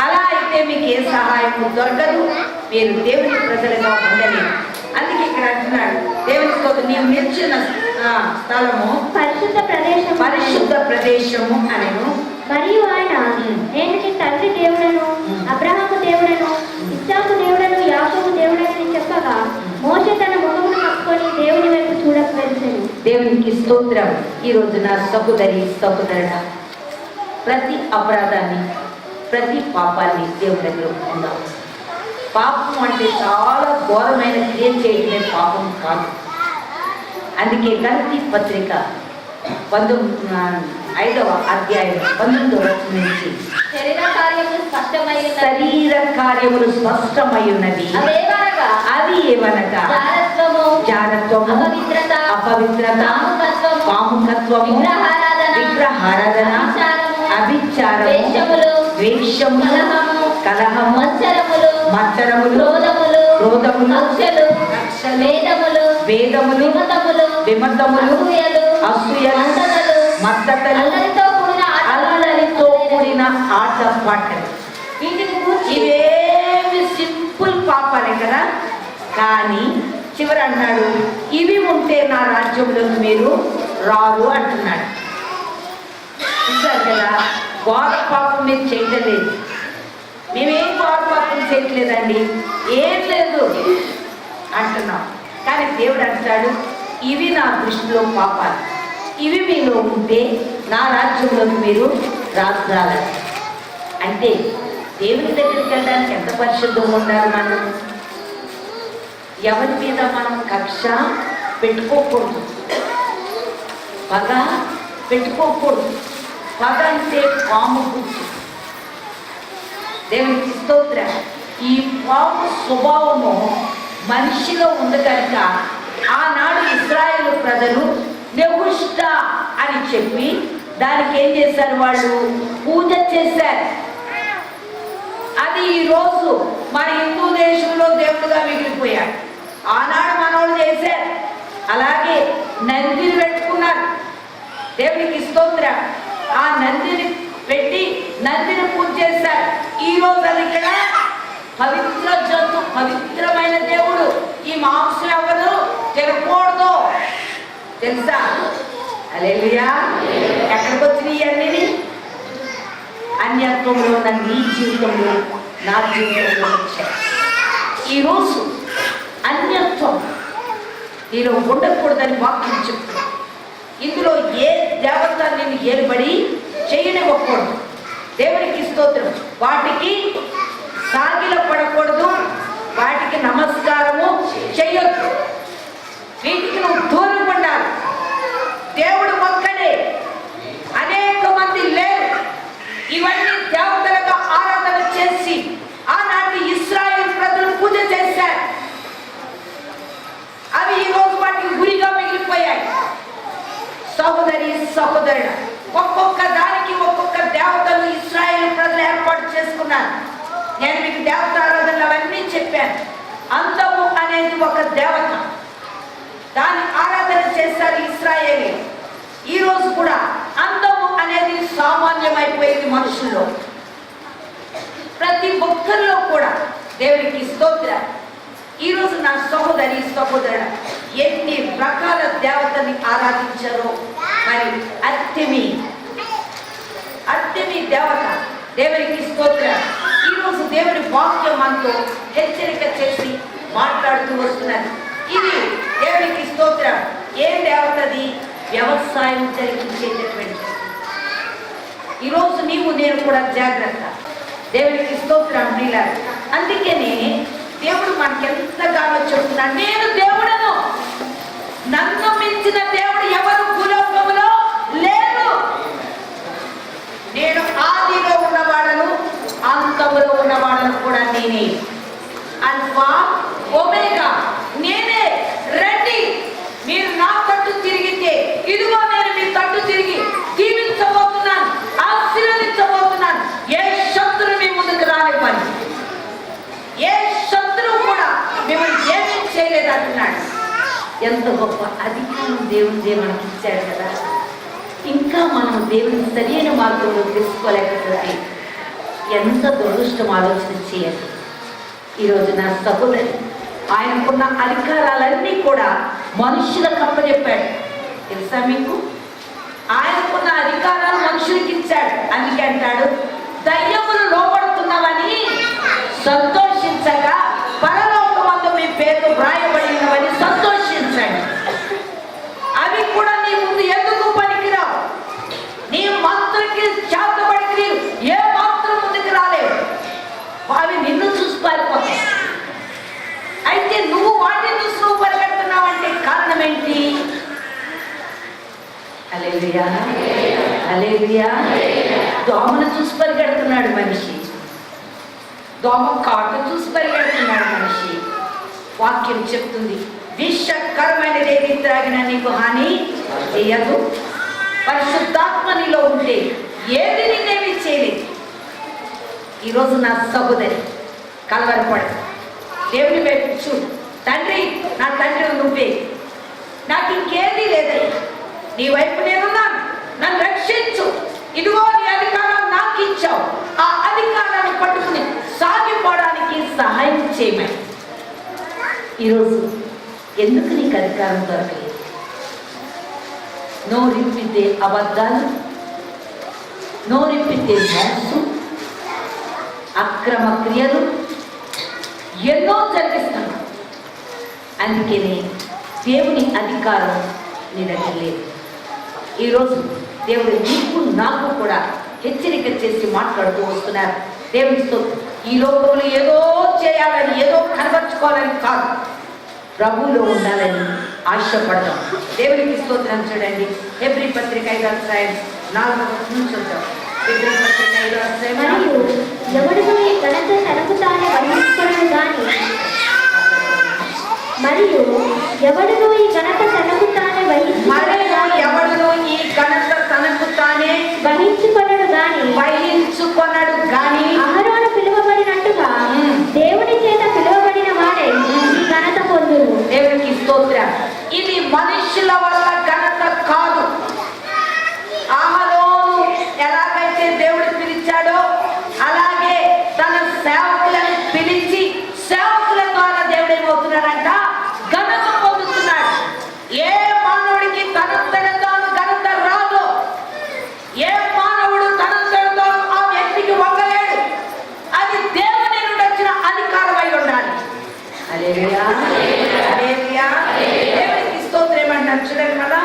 అలా అయితే మీకు ఏ సహాయం దొరకదు, మీరు దేవుని ప్రజలుగా ఉండలేరు. అందుకే ఇక్కడ అంటున్నాడు, దేవుని స్తోత్రం, నీవు నిలిచిన స్థలము పరిశుద్ధ ప్రదేశము అనెను. మరియు ఆయన, నేను నీ తండ్రి దేవుడను, అబ్రహాము దేవుడను, ఇస్సాకు దేవుడను, యాకోబు దేవుడని చెప్పగా మోషే తన ముఖమును కప్పుకొని దేవుని వైపు చూడవలెను. దేవునికి స్తోత్రం. ఈరోజు నా సహోదరుడా, ప్రతి అపరాధాన్ని, ప్రతి పాపాన్ని దేవుని దగ్గర ఒప్పుకుందాం. పాపం అంటే చాలా ఘోరమైన క్రియ చేయడమే పాపం కాదు. అందుకే గలతీ పత్రిక 5వ అధ్యాయం 19వ వచనం నుంచి శరీర కార్యములు స్పష్టమై ఉన్నది. అవి ఏవనగా జారత్వము, అపవిత్రత, కాముకత్వము, విగ్రహారాధన, అభిచారము, ద్వేషములు, కలహము, మత్సరములు, క్రోధములు, వేదములు, విమతములు, అసూయలు, మత్తతలు, అల్లరితో కూడిన ఆటపాటలు. ఇవేమి సింపుల్ పాపాలే కదా. కానీ చివరి అన్నాడు, ఇవి ఉంటే నా రాజ్యంలో మీరు రారు అంటున్నాడు. చూసారు కదా, ఘోర పాపం మీరు చేయలేదు. మేమేం ఘోర పాపం చేయట్లేదండి, ఏం లేదు అంటున్నాం. కానీ దేవుడు అంటాడు, ఇవి నా దృష్టిలో పాపాలు, ఇవి మీలో ఉంటే నా రాజ్యంలోకి మీరు రాలి. అంటే దేవుని దగ్గరికి వెళ్ళడానికి ఎంత పరిశుద్ధంగా ఉండాలి. మనం ఎవరి మీద మనం కక్ష పెట్టుకోకూడదు, పగ పెట్టుకోకూడదు. పగ అంటే పాము గుర్తు. దేవునికి స్తోత్రం. ఈ పాము స్వభావము మనిషిలో ఉంది కనుక ఆనాడు ఇశ్రాయేలు ప్రజలు నెహుష్ట అని చెప్పి దానికి ఏం చేశారు, వాళ్ళు పూజ చేశారు. అది ఈరోజు మన హిందూ దేశంలో దేవుడుగా మిగిలిపోయాడు. ఆనాడు మనోళ్ళు చేశారు. అలాగే నందిని పెట్టుకున్నారు. దేవునికి స్తోత్రం. ఆ నందిని పెట్టి నందిని పూజ చేశారు. ఈరోజు అది ఇక్కడ పవిత్ర జంతు, పవిత్రమైన దేవుడు. ఈ మాంసం ఎవరు తినకూడదు తెలుసా? హల్లెలూయా. ఎక్కడికి వచ్చినాయి అన్నీ? అన్యత్వంలో ఉన్న నీ జీవితంలో, నా జీవితంలో వచ్చాయి. ఈరోజు అన్యత్వం నీలో ఉండకూడదని వాక్యం చెప్తుంది. ఇందులో ఏ దేవత నిన్ను ఏలుబడి చేయనివ్వకూడదు. దేవునికి స్తోత్రం. వాటికి సాగిల పడకూడదు, వాటికి నమస్కారము చేయొద్దు. వీటికి నువ్వు దూరం ఉండాలి. దేవుడు ఒక్కడే, అనేక మంది లేరు. ఇవన్నీ దేవతలుగా ఆరాధన చేసి ఆనాటి ఇశ్రాయేలు ప్రజలు పూజ చేశారు. అవి ఈరోజు వాటికి గురిగా మిగిలిపోయాయి. సహోదరి సహోదరుడు, ఒక్కొక్క దానికి ఒక్కొక్క దేవతలు ఇశ్రాయేలు ప్రజలు ఏర్పాటు చేసుకున్నారు. నేను మీకు దేవత ఆరాధనలు అవన్నీ చెప్పాను. అందము అనేది ఒక దేవత, దాని ఆరాధన చేస్తారు ఇశ్రాయేలు. ఈరోజు కూడా అందము అనేది సామాన్యమైపోయింది మనుషుల్లో. ప్రతి ఒక్కరిలో కూడా దేవునికి స్తోత్రం. ఈరోజు నా సహోదరి సహోదరుడు ఎన్ని రకాల దేవతని ఆరాధించారో. మరి అర్తెమి దేవత, దేవునికి స్తోత్రం. ఈరోజు దేవుని వాక్యం మనతో హెచ్చరిక చేసి మాట్లాడుతూ వస్తున్నది. ఇది దేవునికి స్తోత్రం. ఏ దేవతది? వ్యవసాయం జరిగించేటటువంటి. ఈరోజు నీవు నేను కూడా జాగ్రత్త. దేవునికి స్తోత్రం ప్రియులారా. అందుకనే దేవుడు మనకి ఎంతగానో చెప్తున్నాడు, నేను దేవుడను, నన్ను మించిన దేవుడు ఎవరు భూలోకములో లేరు. నేను ఆదిలో ఉన్నవాడను, అంతములో ఉన్నవాడను కూడా నేనే. అల్ఫా ఒమేగా నేనే. రండి, మీరు నా తట్టు తిరిగితే ఇదిగో నేను మీ తట్టు తిరిగి దీవించబోతున్నాను, ఆశీర్వదించబోతున్నాను. ఏ శత్రువు మీ ముందుకు రానివ్వని, ఏ శత్రువు కూడా మిమ్మల్ని ఏమీ చేయలేదు అంటున్నాడు. ఎంత గొప్ప అధికారం దేవుని మనకి ఇచ్చాడు కదా. ఇంకా మనం దేవుని సరైన మార్గంలో తెలుసుకోలేకపోతే ఎంత దురదృష్టం ఆలోచన చేయాలి. ఈరోజు నా సహోదరి ఆయనకున్న అధికారాలన్నీ కూడా మనుషులకు అప్పచెప్పాడు. తెలుసా మీకు? ఆయనకున్న అధికారాలు మనుషులకి ఇచ్చాడు. అందుకే అంటాడు, దయ్యములు లోపడుతున్నవని సంతోషించగా పరలోకమందు మీ పేరు వ్రాయబడినవని సంతోషించండి. అవి కూడా నీ ముందు ఎందుకు పనికిరావు. నీ మంత్రికి చేతబడికి ఏ మాత్రం ముందుకు రాలేవు. అవి నిన్ను చూసి పారిపోతాయి. హల్లెలూయా, హల్లెలూయా. దోమను చూసి పరిగెడుతున్నాడు మనిషి, దోమ కాటు చూసి పరిగెడుతున్నాడు మనిషి. వాక్యం చెప్తుంది, విషకరమైనది ఏది త్రాగినా నీకు హాని చేయదు. పరిశుద్ధాత్మ నీలో ఉంటే ఏది నిన్నేమి చేయలేదు. ఈరోజు నా సహోదరి కలవరపడ దేవుని వైపు చూడు. తండ్రి, నా తండ్రి నువ్వే, నాకు ఇంకేదీ లేదయ్యా, నీ వైపు నేనున్నాను, నన్ను రక్షించు. ఇదిగో నీ అధికారం నాకు ఇచ్చావు, ఆ అధికారాన్ని పట్టుకుని సాగిపోవడానికి సహాయం చేయమని. ఈరోజు ఎందుకు నీకు అధికారం దొరకలేదు? నోరిప్పితే అబద్ధాలు, నోరిప్పితే మోసం, అక్రమ క్రియలు ఎన్నో జరిగిస్తున్నాం. అందుకనే దేవుని అధికారం నీ దగ్గర లేదు. ఈరోజు దేవుడు నీకు నాకు కూడా హెచ్చరిక చేసి మాట్లాడుతూ వస్తున్నారు. దేవునితో ఈ లోకంలో ఏదో చేయాలని, ఏదో కనబరుచుకోవాలని కాదు, ప్రభువులో ఉండాలని ఆశపడదాం. దేవునికి స్తోత్రం. చూడండి, హెబ్రీ పత్రిక 5వ అధ్యాయం 4వ వచనం చూద్దాం. హెబ్రీ పత్రిక 5వ అధ్యాయం. మరియు ఎవడును ఈ ఘనత తనకు తానే వహించుకొనడు గాని మరియు ఎవడును ఈ ఘనత తనకు తానే వహించుకొనడు గాని అహరోను పిలువబడినట్టుగా దేవుని చేత పిలువబడిన వాడే ఈ ఘనత పొందును. దేవునికి స్తోత్రం. ఇది మనుషుల వల్ల ఘనత కాదు. అహరోను ఎలాగైతే దేవుడు పిలిచాడో అలాగే తన సేవకులను పిలిచి సేవకుల ద్వారా దేవుడు ఏమవుతున్నాడంట? ఘనత పొందుతున్నాడు. ఏ మానవుడికి తనంతటా ఘనత రాదు. ఏ మానవుడు తనంతటా ఆ వ్యక్తికి వంగలేడు. అది దేవుని నుండి వచ్చిన అధికారం అయి ఉండాలి. హల్లెలూయా, హల్లెలూయా. దేవునికి స్తోత్రం. ఏమంటారు చూడండి మళ్ళా.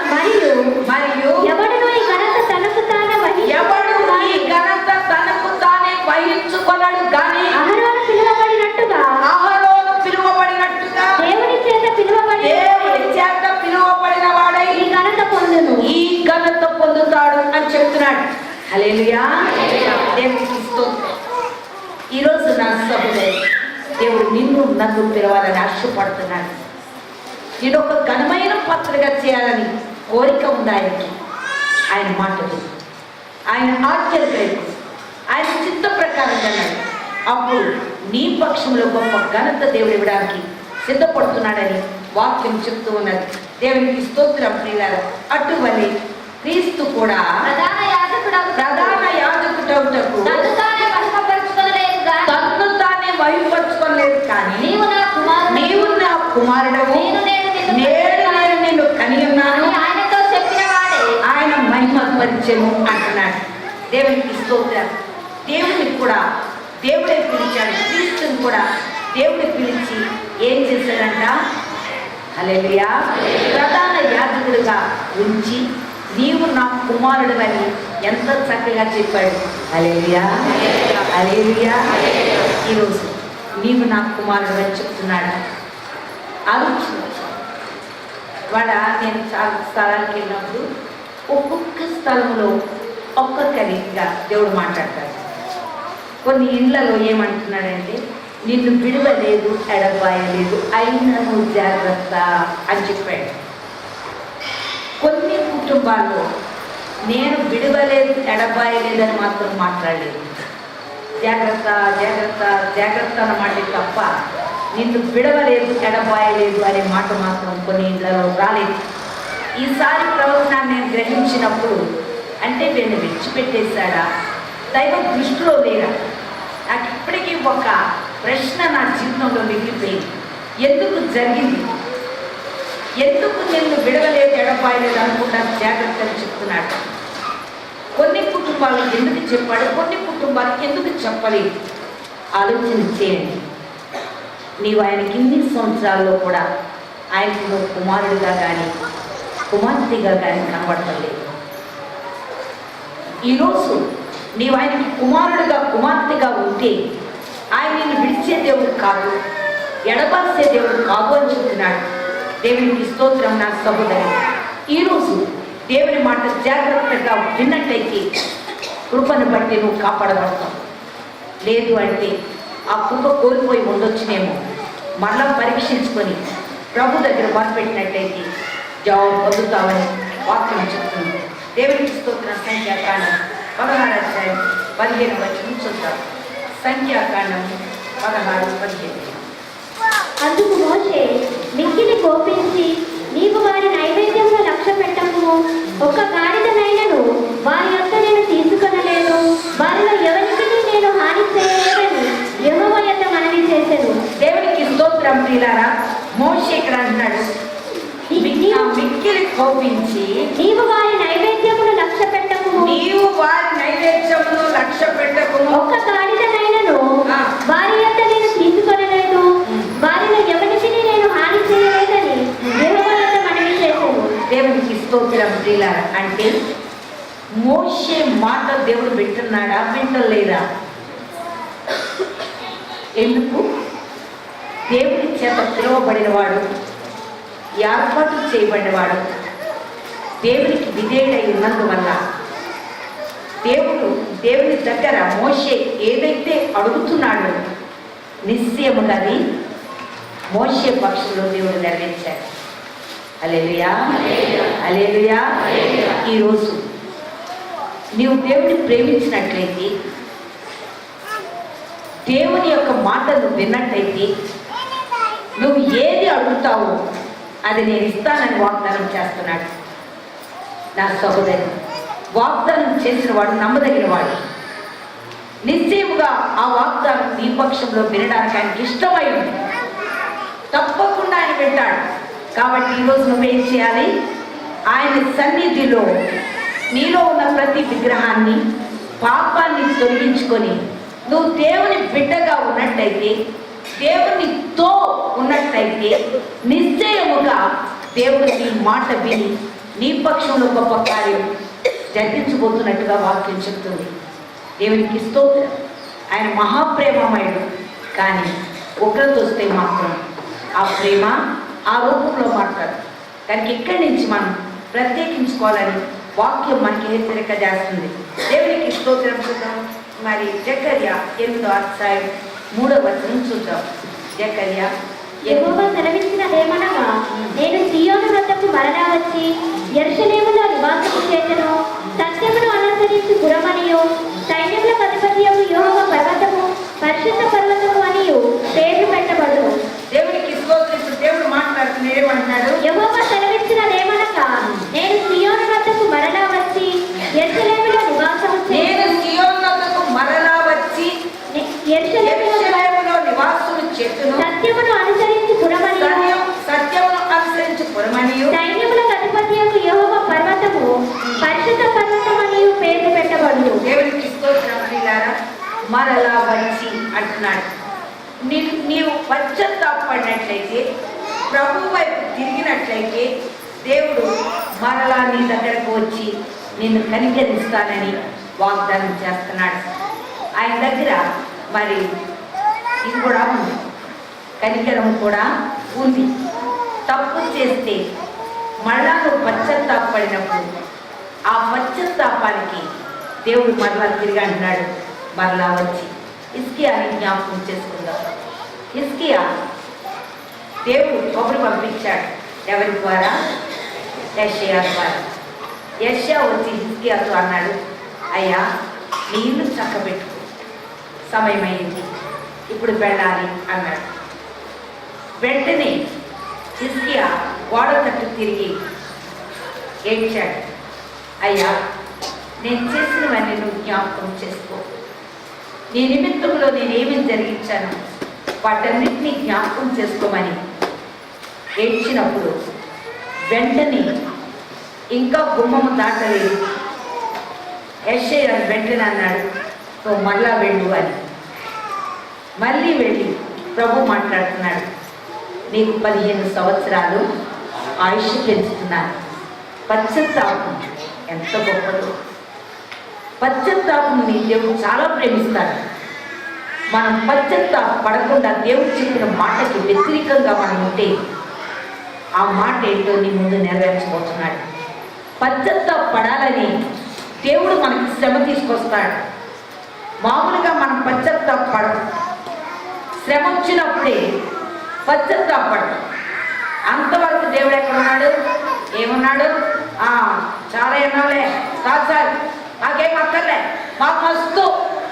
మరియు ఎవడును ఈ ఘనత తనకు తానే వహించుకొనడు గాని అహరోను పిలువబడినట్టుగా దేవుని చేత పిలువబడిన వాడై ఈ ఘనత పొందును. ఈ ఘనత పొందుతాడు అని చెప్తున్నాడు. హల్లెలూయా, దేవునికి స్తోత్రం. ఈరోజు నా సహోదరి, దేవుడు నిన్ను నన్ను పిలవాలని ఆశపడుతున్నాడు. నేను ఒక ఘనమైన పాత్రగా చేయాలని కోరిక ఉంది ఆయనకి. ఆయన మాటలు, ఆయన ఆజ్ఞలు గ్రహించు, ఆయన చిత్త ప్రకారం అన్నాడు. అప్పుడు నీ పక్షంలో గొప్ప ఘనత దేవుడు ఇవ్వడానికి సిద్ధపడుతున్నాడని వాక్యం చెప్తూ ఉన్నది. దేవునికి స్తోత్రం. ప్రియులారా, అటువలే క్రీస్తు కూడా ప్రధాన యాజకుడవుటకు తన్ను తానే మహిమపరచుకోలేదు కానీ నీవు నా కుమారుడవు, నేను నిన్ను కని ఉన్నాను, ఆయనతో చెప్పిన వాడే ఆయన మహిమపరిచెను అంటున్నాడు. దేవునికి స్తోత్రం. దేవుడిని కూడా దేవుడే పిలిచాడు. క్రీస్తుని కూడా దేవుడు పిలిచి ఏం చేశాడంట? హల్లెలూయా, ప్రధాన యాజకుడిగా ఉంచి నీవు నా కుమారుడు అని ఎంత చక్కగా చెప్పాడు. హల్లెలూయా, హల్లెలూయా. ఈరోజు నీవు నా కుమారుడు అని చెప్తున్నాడు. ఆలోచన వాడ నేను చాలా స్థలానికి వెళ్ళినప్పుడు ఒక్కొక్క స్థలంలో ఒక్కొక్క రీతిగా దేవుడు మాట్లాడతాడు. కొన్ని ఇళ్లలో ఏమంటున్నాడంటే, నిన్ను విడవలేదు, ఎడబాయలేదు, అయినా నువ్వు జాగ్రత్త అని చెప్పాడు. కొన్ని కుటుంబాల్లో నేను విడవలేదు, ఎడబాయలేదు అని మాత్రం మాట్లాడలేదు. జాగ్రత్త జాగ్రత్త జాగ్రత్త అన్నమాట తప్ప నిన్ను విడవలేదు, ఎడబాయలేదు అనే మాట మాత్రం కొన్ని ఇళ్లలో రాలేదు. ఈసారి ప్రవచన నేను గ్రహించినప్పుడు, అంటే వీళ్ళని విడిచిపెట్టేశాడా, దైవ దృష్టిలో లేరా? నాకు ఇప్పటికీ ఒక ప్రశ్న నా జీవితంలో మిగిలిపోయింది. ఎందుకు జరిగింది? ఎందుకు నిన్ను విడవలేదు, ఎడబాయలేదు అనుకుంటా జాగ్రత్తలు చెప్తున్నాడు. కొన్ని కుటుంబాలకు ఎందుకు చెప్పాడు, కొన్ని కుటుంబాలకు ఎందుకు చెప్పలేదు? ఆలోచన చేయండి. నీవు ఆయనకి ఇన్ని సంవత్సరాల్లో కూడా ఆయనకు నువ్వు కుమారుడిగా కానీ కుమార్తెగా కానీ కనబడతలేదు. ఈరోజు నీవు ఆయనకి కుమారుడిగా కుమార్తెగా ఉంటే ఆయన నిన్ను విడిచే దేవుడు కాదు, ఎడబాసే దేవుడు కాదు అని చెప్తున్నాడు. దేవునికి స్తోత్రం. నా సహోదరి, ఈరోజు దేవుని మాట జాగ్రత్తగా విన్నట్లయితే కృపను బట్టి నువ్వు కాపాడబడతావు. లేదు అంటే ఆ కృప కోల్పోయి ఉండొచ్చునేమో. మళ్ళా పరీక్షించుకొని ప్రభు దగ్గర మొదలుపెట్టినట్లయితే జవాబు పొందుతామని వాక్యం చెప్తుంది. దేవునికి స్తోత్రం. సంఖ్యాకాండం 16 అధ్యాయం 15 వచనం చూద్దాం. సంఖ్యాకాండం 16:15. అందుకు మోషే మిక్కిలి కోపించి, నీవు వారి నైవేద్యమును లక్ష్య పెట్టము, ఒక్క గాడిదనైనను వారి యొక్క నేను తీసుకొనలేదు, వారిలో ఎవరికి నేను హాని చేయలేదని యెహోవా యొద్ద మనవి చేసెను. దేవునికి స్తోత్రం. ప్రియులారా, మోషే ఇక్కడ అంటున్నాడు, మిక్కిలి కోపించి నీవు వారి నైవేద్యమును లక్ష్య పెట్టకు, నీవు వారి నైవేద్యమును లక్ష్య పెట్టకు, ఒక్క గాడిదనైనను వారి యొక్క నేను తీసుకొనలేదు, వారిలో ఎవరికి నేను హాని చేయలేదని యెహోవా యొద్ద మనవి చేసెను. దేవునికి స్తోత్రం. ప్రియులారా, అంటే మోషే మాట దేవుడు వింటున్నాడా, వింటలేదా? ఎందుకు? దేవుని చేత పిలువబడిన వాడు, ఏర్పాటు చేయబడినవాడు, దేవునికి విధేయుడై ఉన్నందువల్ల దేవుని దగ్గర మోషే ఏదైతే అడుగుతున్నాడో నిశ్చయముగా అది మోషే పక్షంలో దేవుడు నెరవేర్చాడు. హల్లెలూయా, హల్లెలూయా. ఈరోజు నీవు దేవుని ప్రేమించినట్లయితే, దేవుని యొక్క మాటలు విన్నట్లయితే, నువ్వు ఏది అడుగుతావో అది నేను ఇస్తానని వాగ్దానం చేస్తున్నాడు. నా సహోదరి, వాగ్దానం చేసిన వాడు నమ్మదగిన వాడు. నిశ్చయముగా ఆ వాగ్దానం నీ పక్షంలో వినడానికి ఆయనకి ఇష్టమై ఉంది. తప్పకుండా ఆయన వింటాడు. కాబట్టి ఈరోజు నువ్వేం చేయాలి? ఆయన సన్నిధిలో నీలో ఉన్న ప్రతి విగ్రహాన్ని, పాపాన్ని తొలగించుకొని నువ్వు దేవుని బిడ్డగా ఉన్నట్టయితే, దేవునితో ఉన్నట్లయితే నిశ్చయముగా దేవుడు నీ మాట విని నీ పక్షంలో గొప్ప కార్యం జరిగించబోతున్నట్టుగా వాక్యం చెప్తుంది. దేవునికి స్తోత్రం. ఆయన మహాప్రేమమయుడు. కానీ ఉగ్రత వస్తే మాత్రం ఆ ప్రేమ ఆ రూపంలో మాట్లాడు. కనుక ఇక్కడి నుంచి మనం ప్రత్యేకించుకోవాలని వాక్యం మనకి హెచ్చరిక చేస్తుంది. దేవునికి స్తోత్రం. చూద్దాం. మరి జకర్యా 8వ అధ్యాయం 3వ వచనం చూద్దాం. జకర్యా యెహోవా సెలవిచ్చినదేమనగా, నేను సీయోను వద్దకు మరలా వచ్చి యెరూషలేములో నివాసము చేసెను, సత్యమును అనుసరించి పురమనియు, సైన్యములకు అధిపతియగు యెహోవా పర్వతము పరిశుద్ధ పర్వతము అనియు పేర్లు పెట్టబడును. దేవునికి స్తోత్రం. ఇప్పుడు దేవుడు మాట్లాడుతున్నాడు. ఏమంటున్నాడు? యెహోవా సెలవిచ్చినదేమనగా, నేను సీయోను వద్దకు మరలా వచ్చి యెరూషలేములో నివాసము నేను సీయోను వద్దకు మరలా వచ్చి యెరూషలేములో నివాసులు చెట్టును సత్యమును అనుసరించి పురమనియు, సత్యమును అనుసరించి పురమనియు, సైన్యములకు అధిపతియగు యెహోవా పర్వతము పరిశుద్ధ పర్వతమనియు పేర్లు పెట్టబడును. దేవునికి స్తోత్రం. ప్రియులారా, మరలా వచ్చి అంటున్నాడు. నీవు పశ్చాత్తాపడినట్లయితే, ప్రభు వైపు తిరిగినట్లయితే దేవుడు మరలా నీ దగ్గరకు వచ్చి నిన్ను కనికరిస్తానని వాగ్దానం చేస్తున్నాడు. ఆయన దగ్గర మరి ఇది కూడా ఉంది, కనికరం కూడా ఉంది. తప్పు చేస్తే మళ్ళా నువ్వు పశ్చాత్తాపడినప్పుడు ఆ పశ్చాత్తాపానికి దేవుడు మరలా తిరిగి అంటున్నాడు, మరలా వచ్చి. హిజ్కియాని జ్ఞాపకం చేసుకుందాం. హిజ్కియా దేవుడు కబురు పంపించాడు. ఎవరి ద్వారా? యెషయా ద్వారా. యెషయా వచ్చి హిజ్కియాతో అన్నాడు, అయ్యా నీ ఇల్లు చక్కబెట్టుకో, సమయమైంది, ఇప్పుడు వెళ్ళాలి అన్నాడు. వెంటనే హిజ్కియా గోడ తట్టు తిరిగి ఏడ్చాడు, అయ్యా నేను చేసినవన్నీ నువ్వు జ్ఞాపకం చేసుకో, నీ నిమిత్తంలో నేనేమేమి జరిగించాను వాటన్నిటినీ జ్ఞాపకం చేసుకోమని ఏడ్చినప్పుడు వెంటనే ఇంకా గుమ్మము దాటలేదు. యెషయా వెంటనే అన్నాడు, నువ్వు మళ్ళా వెళ్ళు అని. మళ్ళీ వెళ్ళి ప్రభు మాట్లాడుతున్నాడు, నీకు 15 సంవత్సరాలు ఆయుష్ పెంచుతున్నాను. పశ్చాత్తాపం ఎంత గొప్పదో! పశ్చాత్తాపం నీ దేవుడు చాలా ప్రేమిస్తాడు. మనం పశ్చాత్తాప పడకుండా దేవుడు చెప్పిన మాటకి వ్యతిరేకంగా మనం ఉంటే ఆ మాట ఏంటో నీ ముందు నెరవేర్చబోతున్నాడు. పశ్చాత్తాపడాలని దేవుడు మనకి శ్రమ తీసుకొస్తాడు. మామూలుగా మనం పశ్చాత్తాపడం, శ్రమ వచ్చినప్పుడే పశ్చాత్తాపడం. అంతవరకు దేవుడు ఎక్కడ ఉన్నాడు? ఏమన్నాడు? చాలా ఏమోలే, కాదు సార్ మాకేం అక్కర్లే, మాకు మస్తు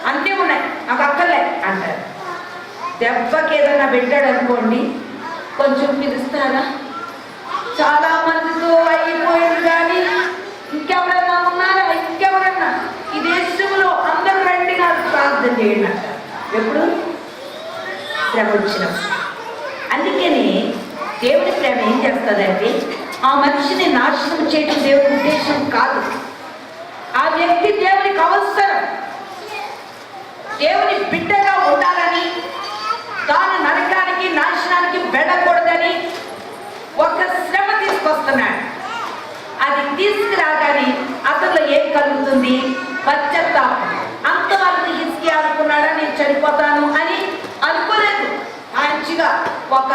అన్నీ ఉన్నాయి, మాకు అక్కర్లే అంటారు. దెబ్బకి ఏదైనా పెట్టాడు అనుకోండి, కొంచెం పిలుస్తారా? చాలా మందితో అయిపోయింది, కానీ ఇంకెవరన్నా ఉన్నారా? ఇంకెవరన్నా ఈ దేశంలో అందరూ రండి నాకు ప్రార్థన చేయండి అంటారు. ఎప్పుడు? శ్రమ వచ్చినప్పుడు. అందుకని దేవుడి ప్రేమ ఏం చేస్తుందంటే ఆ మనిషిని నాశనం చేయడం దేవుడి ఉద్దేశం కాదు. ఆ వ్యక్తి దేవునికి అవసరం. దేవుని బిడ్డగా ఉండాలని, తాను నరకానికి నాశనానికి వెళ్ళకూడదని ఒక శ్రమ తీసుకొస్తున్నాడు. అది తీసుకురాగానే అతనిలో ఏం కలుగుతుంది? పశ్చాత్తాపం. అంతవరకు హిజ్కియా అనుకున్నాడా నేను చనిపోతాను అని? అనుకోలేదు. మంచిగా ఒక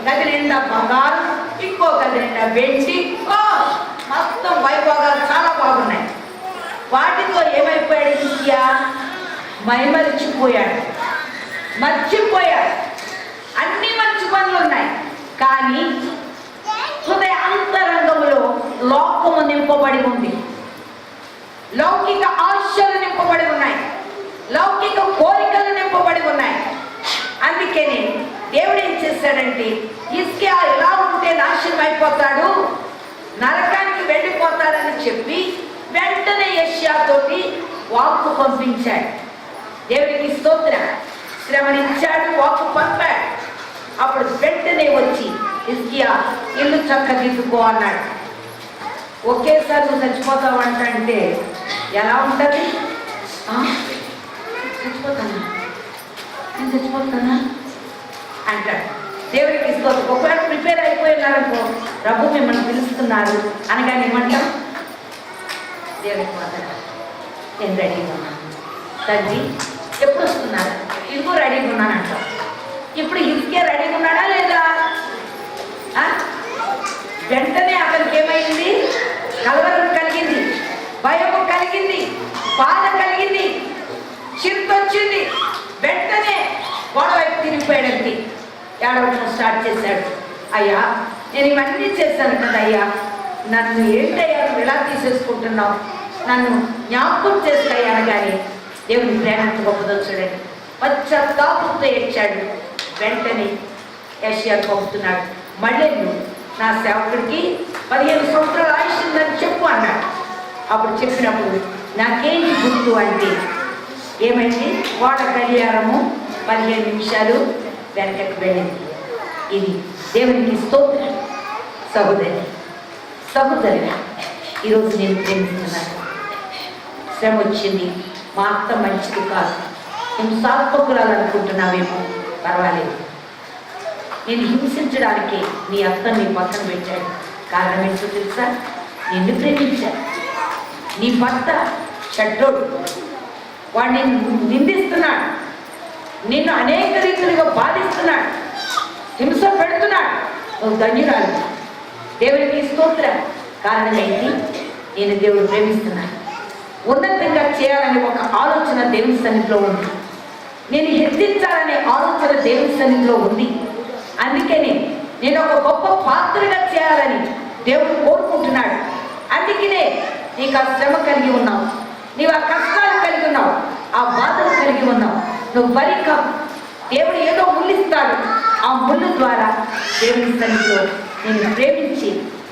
గది నిండా బంగారం, ఇంకో గది నిండా వెండి, మొత్తం వైభోగాలు చాలా బాగున్నాయి. వాటితో ఏమైపోయాడు హిజ్కియా? మరిచిపోయాడు. అన్ని మంచి పనులు ఉన్నాయి, కానీ హృదయ అంతరంగంలో లోకము నింపబడి ఉంది. లౌకిక ఆశలు నింపబడి ఉన్నాయి, లౌకిక కోరికలు నింపబడి ఉన్నాయి. అందుకని దేవుడు ఏం చేశాడంటే, హిజ్కియా ఎలా ఉంటే నాశనం అయిపోతాడు, నరకానికి వెళ్ళిపోతాడని చెప్పి వెంటనే యెషయాతోటి వాక్కు పంపించాడు. దేవుడికి స్తోత్రం. శ్రమనిచ్చాడు, వాక్కు పంపాడు. అప్పుడు వెంటనే వచ్చి హిజ్కియా ఇల్లు చక్కదిద్దుకో అన్నాడు. ఒకేసారి నువ్వు చచ్చిపోతావంటే ఎలా ఉంటుంది? చచ్చిపోతానా అంటాడు. దేవుడికి స్తోత్రం. ఒకవేళ ప్రిపేర్ అయిపోయినారనుకో, ప్రభు మిమ్మల్ని పిలుస్తున్నారు అనగానే ఏమంటాం? దేవుడికి మాత్రం నేను రెడీగా ఉన్నాను తండ్రి, ఎప్పుడు వస్తున్నారు? ఇంకో రెడీగా ఉన్నాను అంటాం. ఇప్పుడు హిజ్కియా రెడీగా ఉన్నాడా లేదా? వెంటనే అతనికి ఏమైంది? కలవరం కలిగింది, భయము కలిగింది, బాధ కలిగింది, చింతొచ్చింది. వెంటనే గొడవ వైపు తిరిగిపోయాడండి. ఏడవడం స్టార్ట్ చేశాడు. అయ్యా నేను ఇవన్నీ చేశాను కదా అయ్యా, నన్ను ఏంటయ్యా నువ్వు ఎలా తీసేసుకుంటున్నావు, నన్ను జ్ఞాపకం చేసుకయ్యాను. కానీ దేవుని ప్రేమ ఎంత గొప్పదో చూడండి. పశ్చాత్తాపంతో ఏడ్చాడు. వెంటనే యెషయా పంపుతున్నాడు, మళ్ళీ నువ్వు నా సేవకుడికి 15 సంవత్సరాల ఆయుష్ ఉందని చెప్పు అన్నాడు. అప్పుడు చెప్పినప్పుడు నాకేంటి గుర్తు అంటే ఏమైంది? ఓడ గడియారము 15 నిమిషాలు వెనకకి వెళ్ళింది. ఇది దేవునికి స్తోత్రం. సహోదరి ఈరోజు నేను ప్రేమిస్తున్నాను. శ్రమ వచ్చింది, మా అత్త మంచిది కాదు, హింసాత్మకురాలు అనుకుంటున్నావేమో, పర్వాలేదు. నేను హింసించడానికి నీ అత్త నీ పక్కన పెట్టాడు. కారణం ఏంటో తెలుసా? నిన్ను ప్రేమించాడు. నీ భర్త చెడ్డోడు, వాడిని నిందిస్తున్నాడు, నిన్ను అనేక రీతులుగా బాధిస్తున్నాడు, హింస పెడుతున్నాడు. నువ్వు ధన్యురాలు. దేవునికి స్తోత్రం. కారణం ఏంటి? నేను దేవుడు ప్రేమిస్తున్నాను, ఉన్నతంగా చేయాలనే ఒక ఆలోచన దేవుని సన్నిధిలో ఉంది, నేను హెచ్చించాలనే ఆలోచన దేవుని సన్నిధిలో ఉంది. అందుకని నేను ఒక గొప్ప పాత్రగా చేయాలని దేవుడు కోరుకుంటున్నాడు. అందుకనే నీకు ఆ శ్రమ కలిగి ఉన్నావు, నీవు ఆ కష్టాలు కలిగి ఉన్నావు, ఆ బాధలు కలిగి ఉన్నావు. నువ్వు బలిక దేవుడు ఏదో ముళ్ళిస్తాడు. ఆ ముళ్ళు ద్వారా దేవుని సన్నిధిలో నేను ప్రేమించి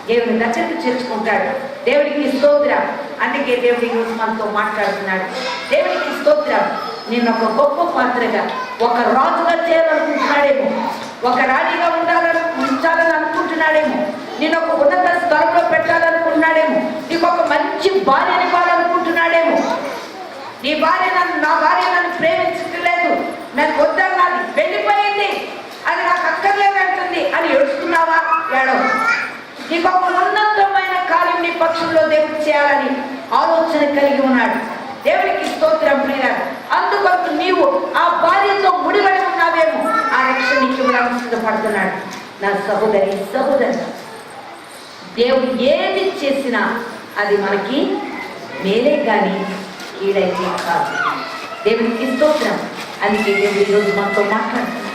దేవుని దగ్గరికి చేర్చుకుంటాడు. దేవుడికి స్తోత్రం. అందుకే దేవుడి ఈరోజు మనతో మాట్లాడుతున్నాడు. దేవుడికి స్తోత్రం. నేను ఒక గొప్ప పాత్రగా, ఒక రాజుగా చేయాలనుకుంటున్నాడేమో, ఒక రాణిగా ఉంచాలని అనుకుంటున్నాడేమో, నేను ఒక ఉన్నత స్థలంలో పెట్టాలనుకుంటున్నాడేమో, నీకు ఒక మంచి భార్యని ఇవ్వాలనుకుంటున్నాడేమో. నీ భార్య నా భార్య నన్ను ప్రేమించట్లేదు, నన్ను వద్దన్నది, వెళ్ళిపోయింది, అది నాకు అక్కర్లేదు అంటుంది అని ఏడుస్తున్నావా? ఏడవ. నీకు ఒక ఉన్నతమైన కార్యం నీ పక్షంలో దేవుడు చేయాలని ఆలోచన కలిగి ఉన్నాడు. దేవుడికి స్తోత్రం ప్రియులారా. అందుకొరకు నీవు ఆ భార్యతో ముడిపడి ఉన్నావేమో, ఆ రక్షణ నీకు ఇవ్వడానికి సిద్ధపడుతున్నాడు. నా సహోదరి దేవుడు ఏది చేసినా అది మనకి మేలే కానీ కీడైతే కాదు. దేవునికి స్తోత్రం. అందుకే దేవుడు ఈరోజు మనతో మాట్లాడుతున్నాడు.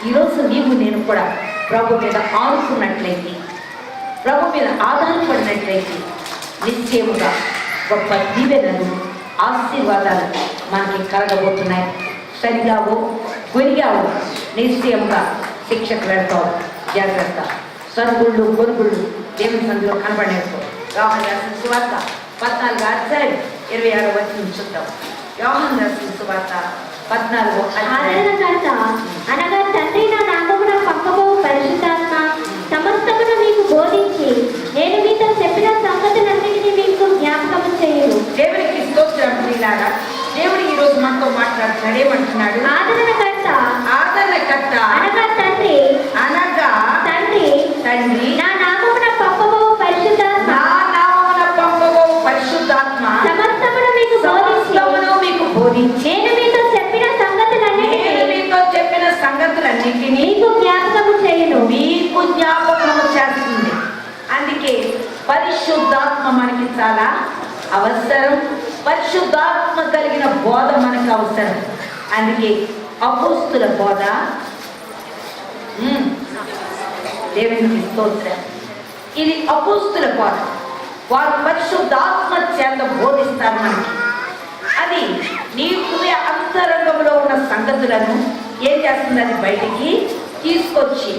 ఈరోజు నీవు నేను కూడా ప్రభు మీద ఆనుకున్నట్లయితే, ప్రభు మీద ఆధారపడినట్లయితే నిశ్చయముగా గొప్ప దీవెనలు, ఆశీర్వాదాలు మనకి కలగబోతున్నాయి. సరిగావో గొరిగావో నిశ్చయముగా శిక్షకు వెళ్తావు. జాగ్రత్త. సరుగుళ్ళు గొరుగుళ్ళు దేవుని సందులో కనబడేస్తూ యోహాను రాసిన సువార్త 14వ అధ్యాయం 26వ వచనం చూద్దాం. యోహాను రాసిన సువార్త 14వ అధ్యాయం. ఆదరణకర్త అనగా తండ్రి నా నామమున పంపబోవు పరిశుద్ధాత్మ సమస్తమును మీకు బోధించి నేను మీతో చెప్పిన సంగతులన్నిటినీ మీకు జ్ఞాపకము చేయును. దేవునికి స్తోత్రం. ప్రియులారా, దేవుడు ఈరోజు మనతో మాట్లాడుతున్నాడు. ఏమంటున్నాడు? ఆదరణకర్త అనగా తండ్రి తండ్రి నా నామమున పంపబోవు పరిశుద్ధాత్మ సమస్తమును మీకు బోధించి నేను మీతో చెప్పిన సంగతులన్నిటినీ మీకు జ్ఞాపకము చేస్తుంది. అందుకే పరిశుద్ధాత్మ మనకి చాలా అవసరం. పరిశుద్ధాత్మ కలిగిన బోధ మనకు అవసరం. అందుకే అపోస్తుల బోధ, దేవునికి స్తోత్రం, ఇది అపోస్తుల బోధ. వారు పరిశుద్ధాత్మ చేత బోధిస్తారు మనకి. అది నీ హృదయ అంతరంగంలో ఉన్న సంగతులను ఏం చేస్తుంది? అది బయటికి తీసుకొచ్చి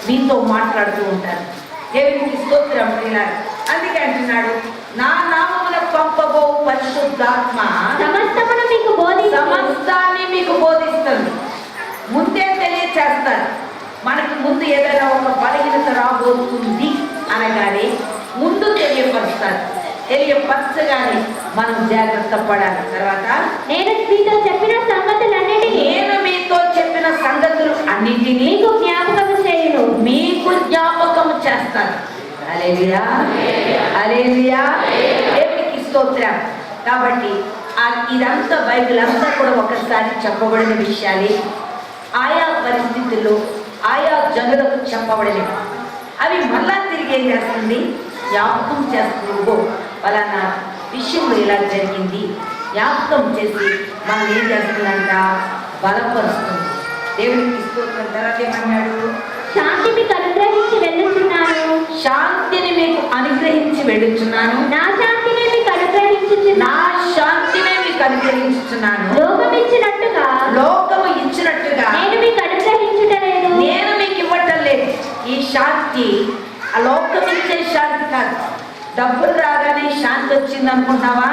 మీతో మాట్లాడుతూ ఉంటారు. దేవునికి స్తోత్రం. అందుకే అంటున్నాడు, నా నామమున పంపబో పరిశుద్ధాత్మ సమస్తాన్ని మీకు బోధిస్తుంది. ముందే తెలియచేస్తారు. మనకి ముందు ఏదైనా ఒక బలహీనత రాబోతుంది అనగానే ముందు తెలియపరుస్తారు. తెలియపరచగానే మనం జాగ్రత్త పడాలి. తర్వాత నేను మీతో చెప్పిన సంగతులు అన్నిటినీ మీకు జ్ఞాపకము చేయును. మీకు జ్ఞాపకము చేస్తాను. హల్లెలూయా, హల్లెలూయా, దేవునికి స్తోత్రం. కాబట్టి ఇదంతా బైబిల్ అంతా కూడా ఒకసారి చెప్పబడిన విషయాలే. ఆయా పరిస్థితుల్లో ఆయా జనులకు చెప్పబడినవి. అవి మళ్ళా తిరిగి ఏం చేస్తుంది? జ్ఞాపకం చేస్తుంది. పలానా విషయంలో ఇలా జరిగింది జ్ఞాపకం చేసి మనం ఏం చేస్తుందంట? బలపరుస్తుంది. దేవునికి స్తోత్రం. తర్వాత ఏమన్నాడు? శాంతి మీకు అనుగ్రహించి వెళ్ళుచున్నాను. శాంతిని మీకు అనుగ్రహించి వెళ్ళుచున్నాను. నా శాంతిని మీకు అనుగ్రహించుచున్నాను. లోకము ఇచ్చినట్టుగా నేను మీకు అనుగ్రహించుటలేదు. నేను మీకు ఇవ్వటం లేదు. ఈ శాంతి ఆ లోకం ఇచ్చే శాంతి కాదు. డబ్బులు రాగానే శాంతి వచ్చింది అనుకుంటున్నావా?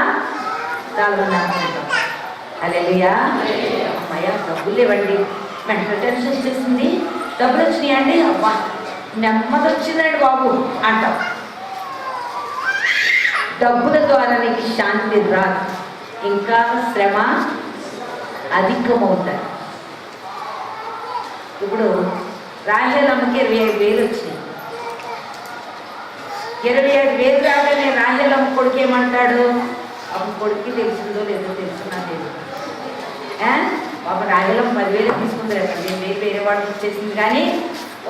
హల్లెలూయా. అమ్మయ్య, డబ్బులు ఇవ్వండి, మెంటల్ టెన్షన్ వచ్చేసింది, డబ్బులు వచ్చినాయండి, అబ్బా నెమ్మది వచ్చిందండి బాబు అంటాం. డబ్బుల ద్వారా నీకు శాంతి రాదు, ఇంకా శ్రమ అధికమవుతుంది. ఇప్పుడు రాహేలమ్మకి 25,000 వచ్చినాయి. 25,000 రాగానే రాహేలమ్మ కొడుకు ఏమంటాడు? అమ్మ కొడుకు తెలిసిందో లేదో తెలుసున్నా లేదు. పాప రాహేలమ్మ 10,000 తీసుకుంది, 15,000 వేరే వాడికి ఇచ్చేసింది. కానీ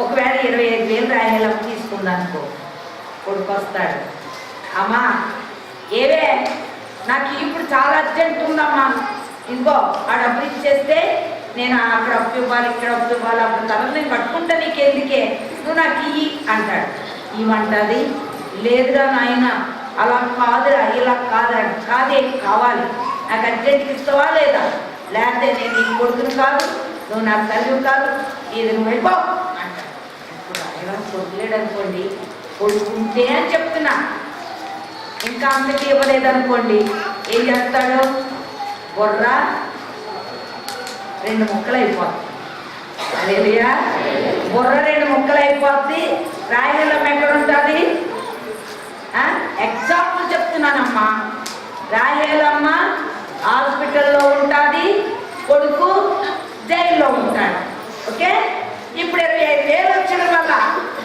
ఒకవేళ 25,000 రాహేలమ్మ తీసుకుంది అనుకో, కొడుకు వస్తాడు, అమ్మా ఏవే నాకు ఇప్పుడు చాలా అర్జెంట్ ఉందమ్మా, ఇంకో ఆ డబ్బులు ఇచ్చేస్తే నేను అక్కడ అప్పు ఇవ్వాలి, ఇక్కడ అప్పు ఇవ్వాలి, అప్పుడు తర్వాత నేను కట్టుకుంటా, నీకు ఎందుకే, నువ్వు నాకు ఇయ్యి అంటాడు. ఇవ్వంటుంది, లేదురా నాయన అలా కాదురా, ఇలా కాదురా, కాదే కావాలి, నాకు అర్జెంట్కి ఇస్తావా లేదా, లేకపోతే నేను నీ కొడుకుని కాదు, నువ్వు నాకు తల్లి కాదు, ఇది నువ్వు వెళ్ళిపోవు అంటాడు. ఇప్పుడు ఆయన కొడుకులేడు అనుకోండి, కొడుకుంటే అని చెప్తున్నా, ఇంకా అందరికీ ఇవ్వలేదనుకోండి, ఏం చేస్తాడు? బొర్ర 2 ముక్కలు అయిపోద్ది. హల్లెలూయా. బుర్ర 2 ముక్కలు అయిపోద్ది. రాయలమ్మ ఎక్కడ ఉంటుంది? ఎగ్జాంపుల్ చెప్తున్నానమ్మా. రాయలమ్మ హాస్పిటల్లో ఉంటుంది, కొడుకు జైల్లో ఉంటాడు. ఓకే, ఇప్పుడు 25,000 వచ్చిన వల్ల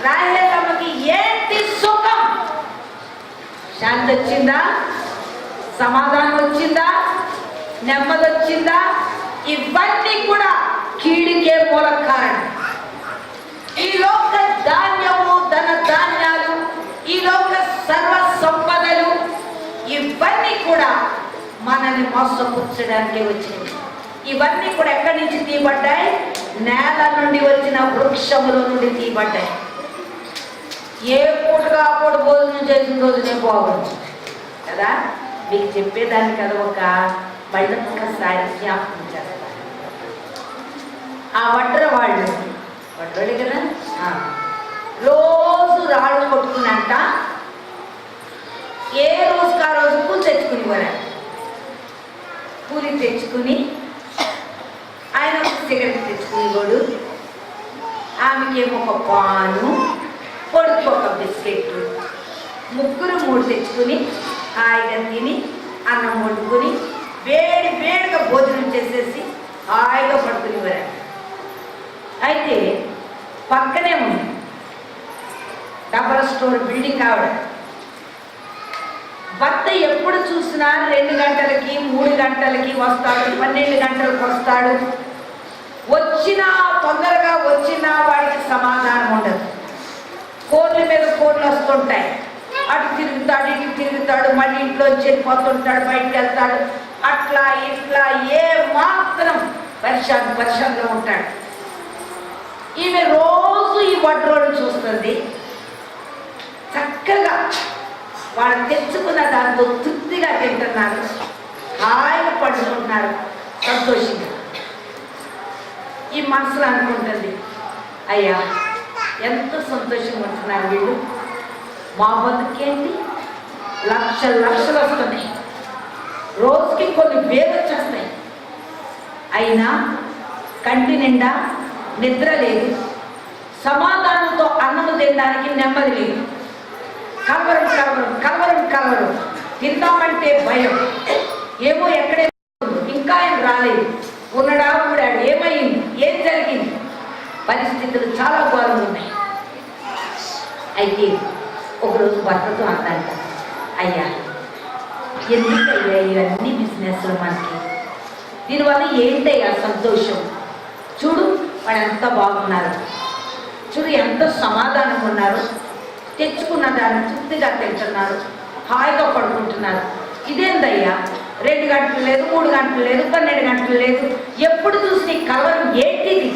రాయలమ్మకి ఏంటి సుఖం? శాంతి వచ్చిందా? సమాధానం వచ్చిందా? నెమ్మది వచ్చిందా? ఇవన్నీ కూడా కీడికే మూల కారణం. ఈ లోక ధాన్యము, ధన ధాన్యాలు, ఈ మోసపుచ్చడానికే వచ్చినవి. ఇవన్నీ కూడా ఎక్కడి నుంచి తీయబడ్డాయి? నేల నుండి వచ్చిన వృక్షముల నుండి తీయబడ్డాయి. ఏ పూటగా అప్పుడు భోజనం చేసిన రోజునే బాగుంది కదా. మీకు చెప్పేదాన్ని కదా ఒక మళ్ళీ ఒక్కసారి జ్ఞాపకం చేస్తారు. ఆ వడ్డోళ్ళే కదా, రోజు రాళ్ళు కొట్టుకున్నంట ఏ రోజుకి ఆ రోజు కూలి తెచ్చుకునేవారు. కూలి తెచ్చుకుని ఆయన ఒక సిగరెట్ తెచ్చుకునేవాడు, ఆమెకేమో ఒక పాను, కొడుకు ఒక బిస్కెట్, ముగ్గురు మూడు తెచ్చుకుని హాయిగా తిని అన్నం వండుకొని వేడిగా భోజనం చేసేసి హాయిగా పడుకునేవారు. అయితే పక్కనే ఉంది డబల్ స్టోర్ బిల్డింగ్. ఆవిడ భర్త ఎప్పుడు చూసినా 2 గంటలకి 3 గంటలకి వస్తాడు, 12 గంటలకు వస్తాడు. వచ్చినా తొందరగా వచ్చినా వాడికి సమాధానం ఉండదు. ఫోన్ల మీద ఫోన్లు వస్తుంటాయి, అటు తిరుగుతాడు ఇటు తిరుగుతాడు, మళ్ళీ ఇంట్లో వెళ్ళిపోతుంటాడు, బయటికి వెళ్తాడు. అట్లా ఇట్లా ఏ మాత్రం పరిశాంలో ఉంటాడు. ఈమె రోజు ఈ వడ్రోళ్ళు చూస్తుంది. చక్కగా వాళ్ళు తెచ్చుకున్న దాంతో తృప్తిగా తింటున్నారు, హాయిగా పడుకుంటున్నారు, సంతోషంగా. ఈ మనసులో అనుకుంటుంది, అయ్యా ఎంతో సంతోషంగా ఉంటున్నారు వీళ్ళు, మా బతుకేంటి లక్షలు వస్తున్నాయి, రోజుకి కొన్ని వేలు వచ్చేస్తాయి, అయినా కంటి నిండా నిద్ర లేదు, సమాధానంతో అన్నము తినడానికి నెమ్మది లేదు, కలవరం తిందామంటే భయం, ఏమో ఎక్కడే ఇంకా ఆయన రాలేదు, ఉన్నాడా ఊడాడు, ఏమైంది, ఏం జరిగింది, పరిస్థితులు చాలా ఘోరంగా ఉన్నాయి. అయితే ఒకరోజు భర్తతో అందంట, అయ్యా ఎందుకయ్యా ఇవన్నీ బిజినెస్లు మనకి, దీనివల్ల ఏంటయ్యా సంతోషం, చూడు వాడు ఎంత బాగున్నారు, చూడు ఎంత సమాధానంగా ఉన్నారు, తెచ్చుకున్న దాన్ని తృప్తిగా తింటున్నారు, హాయిగా పడుకుంటున్నారు. ఇదేందయ్యా 2 గంటలు లేదు, 3 గంటలు లేదు, 12 గంటలు లేదు, ఎప్పుడు చూసి నీ కలవరం ఏంటిది,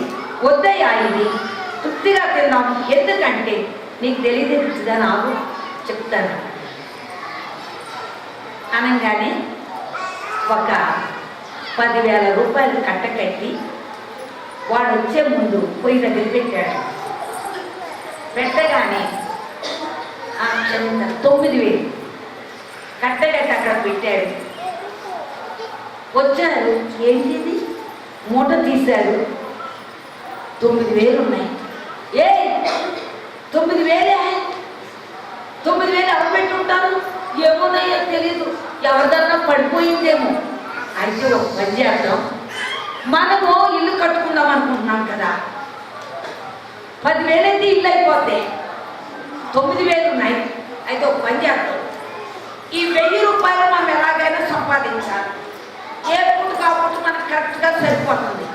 వద్దయ్యా ఇది తృప్తిగా తిందాం, ఎందుకంటే నీకు తెలియదా నాకు చెప్తాను అనగానే ఒక 10,000 రూపాయలు కట్టకట్టి వాడు వచ్చే ముందు పొయ్యి దగ్గర పెట్టాడు. పెట్టగానే 9,000 కట్టగట్టి అక్కడ పెట్టాడు. వచ్చారు, ఏంటిది మూట తీశాడు, 9,000 ఉన్నాయి. 9,000 ఎవరు పెట్టుంటారు, ఏమోనయ్యో తెలీదు, ఎవరిదన్నా పడిపోయిందేమో. అయితే ఒక పని చేద్దాం, మనము ఇల్లు కట్టుకుందాం అనుకుంటున్నాం కదా, 10,000 అయితే ఇల్లు అయిపోతే 9,000 ఉన్నాయి. అయితే ఒక పని చేద్దాం, ఈ 1,000 రూపాయలు మనం ఎలాగైనా సంపాదించాలి, ఏ పూట కాబట్టి మనకు కరెక్ట్గా సరిపోతుంది.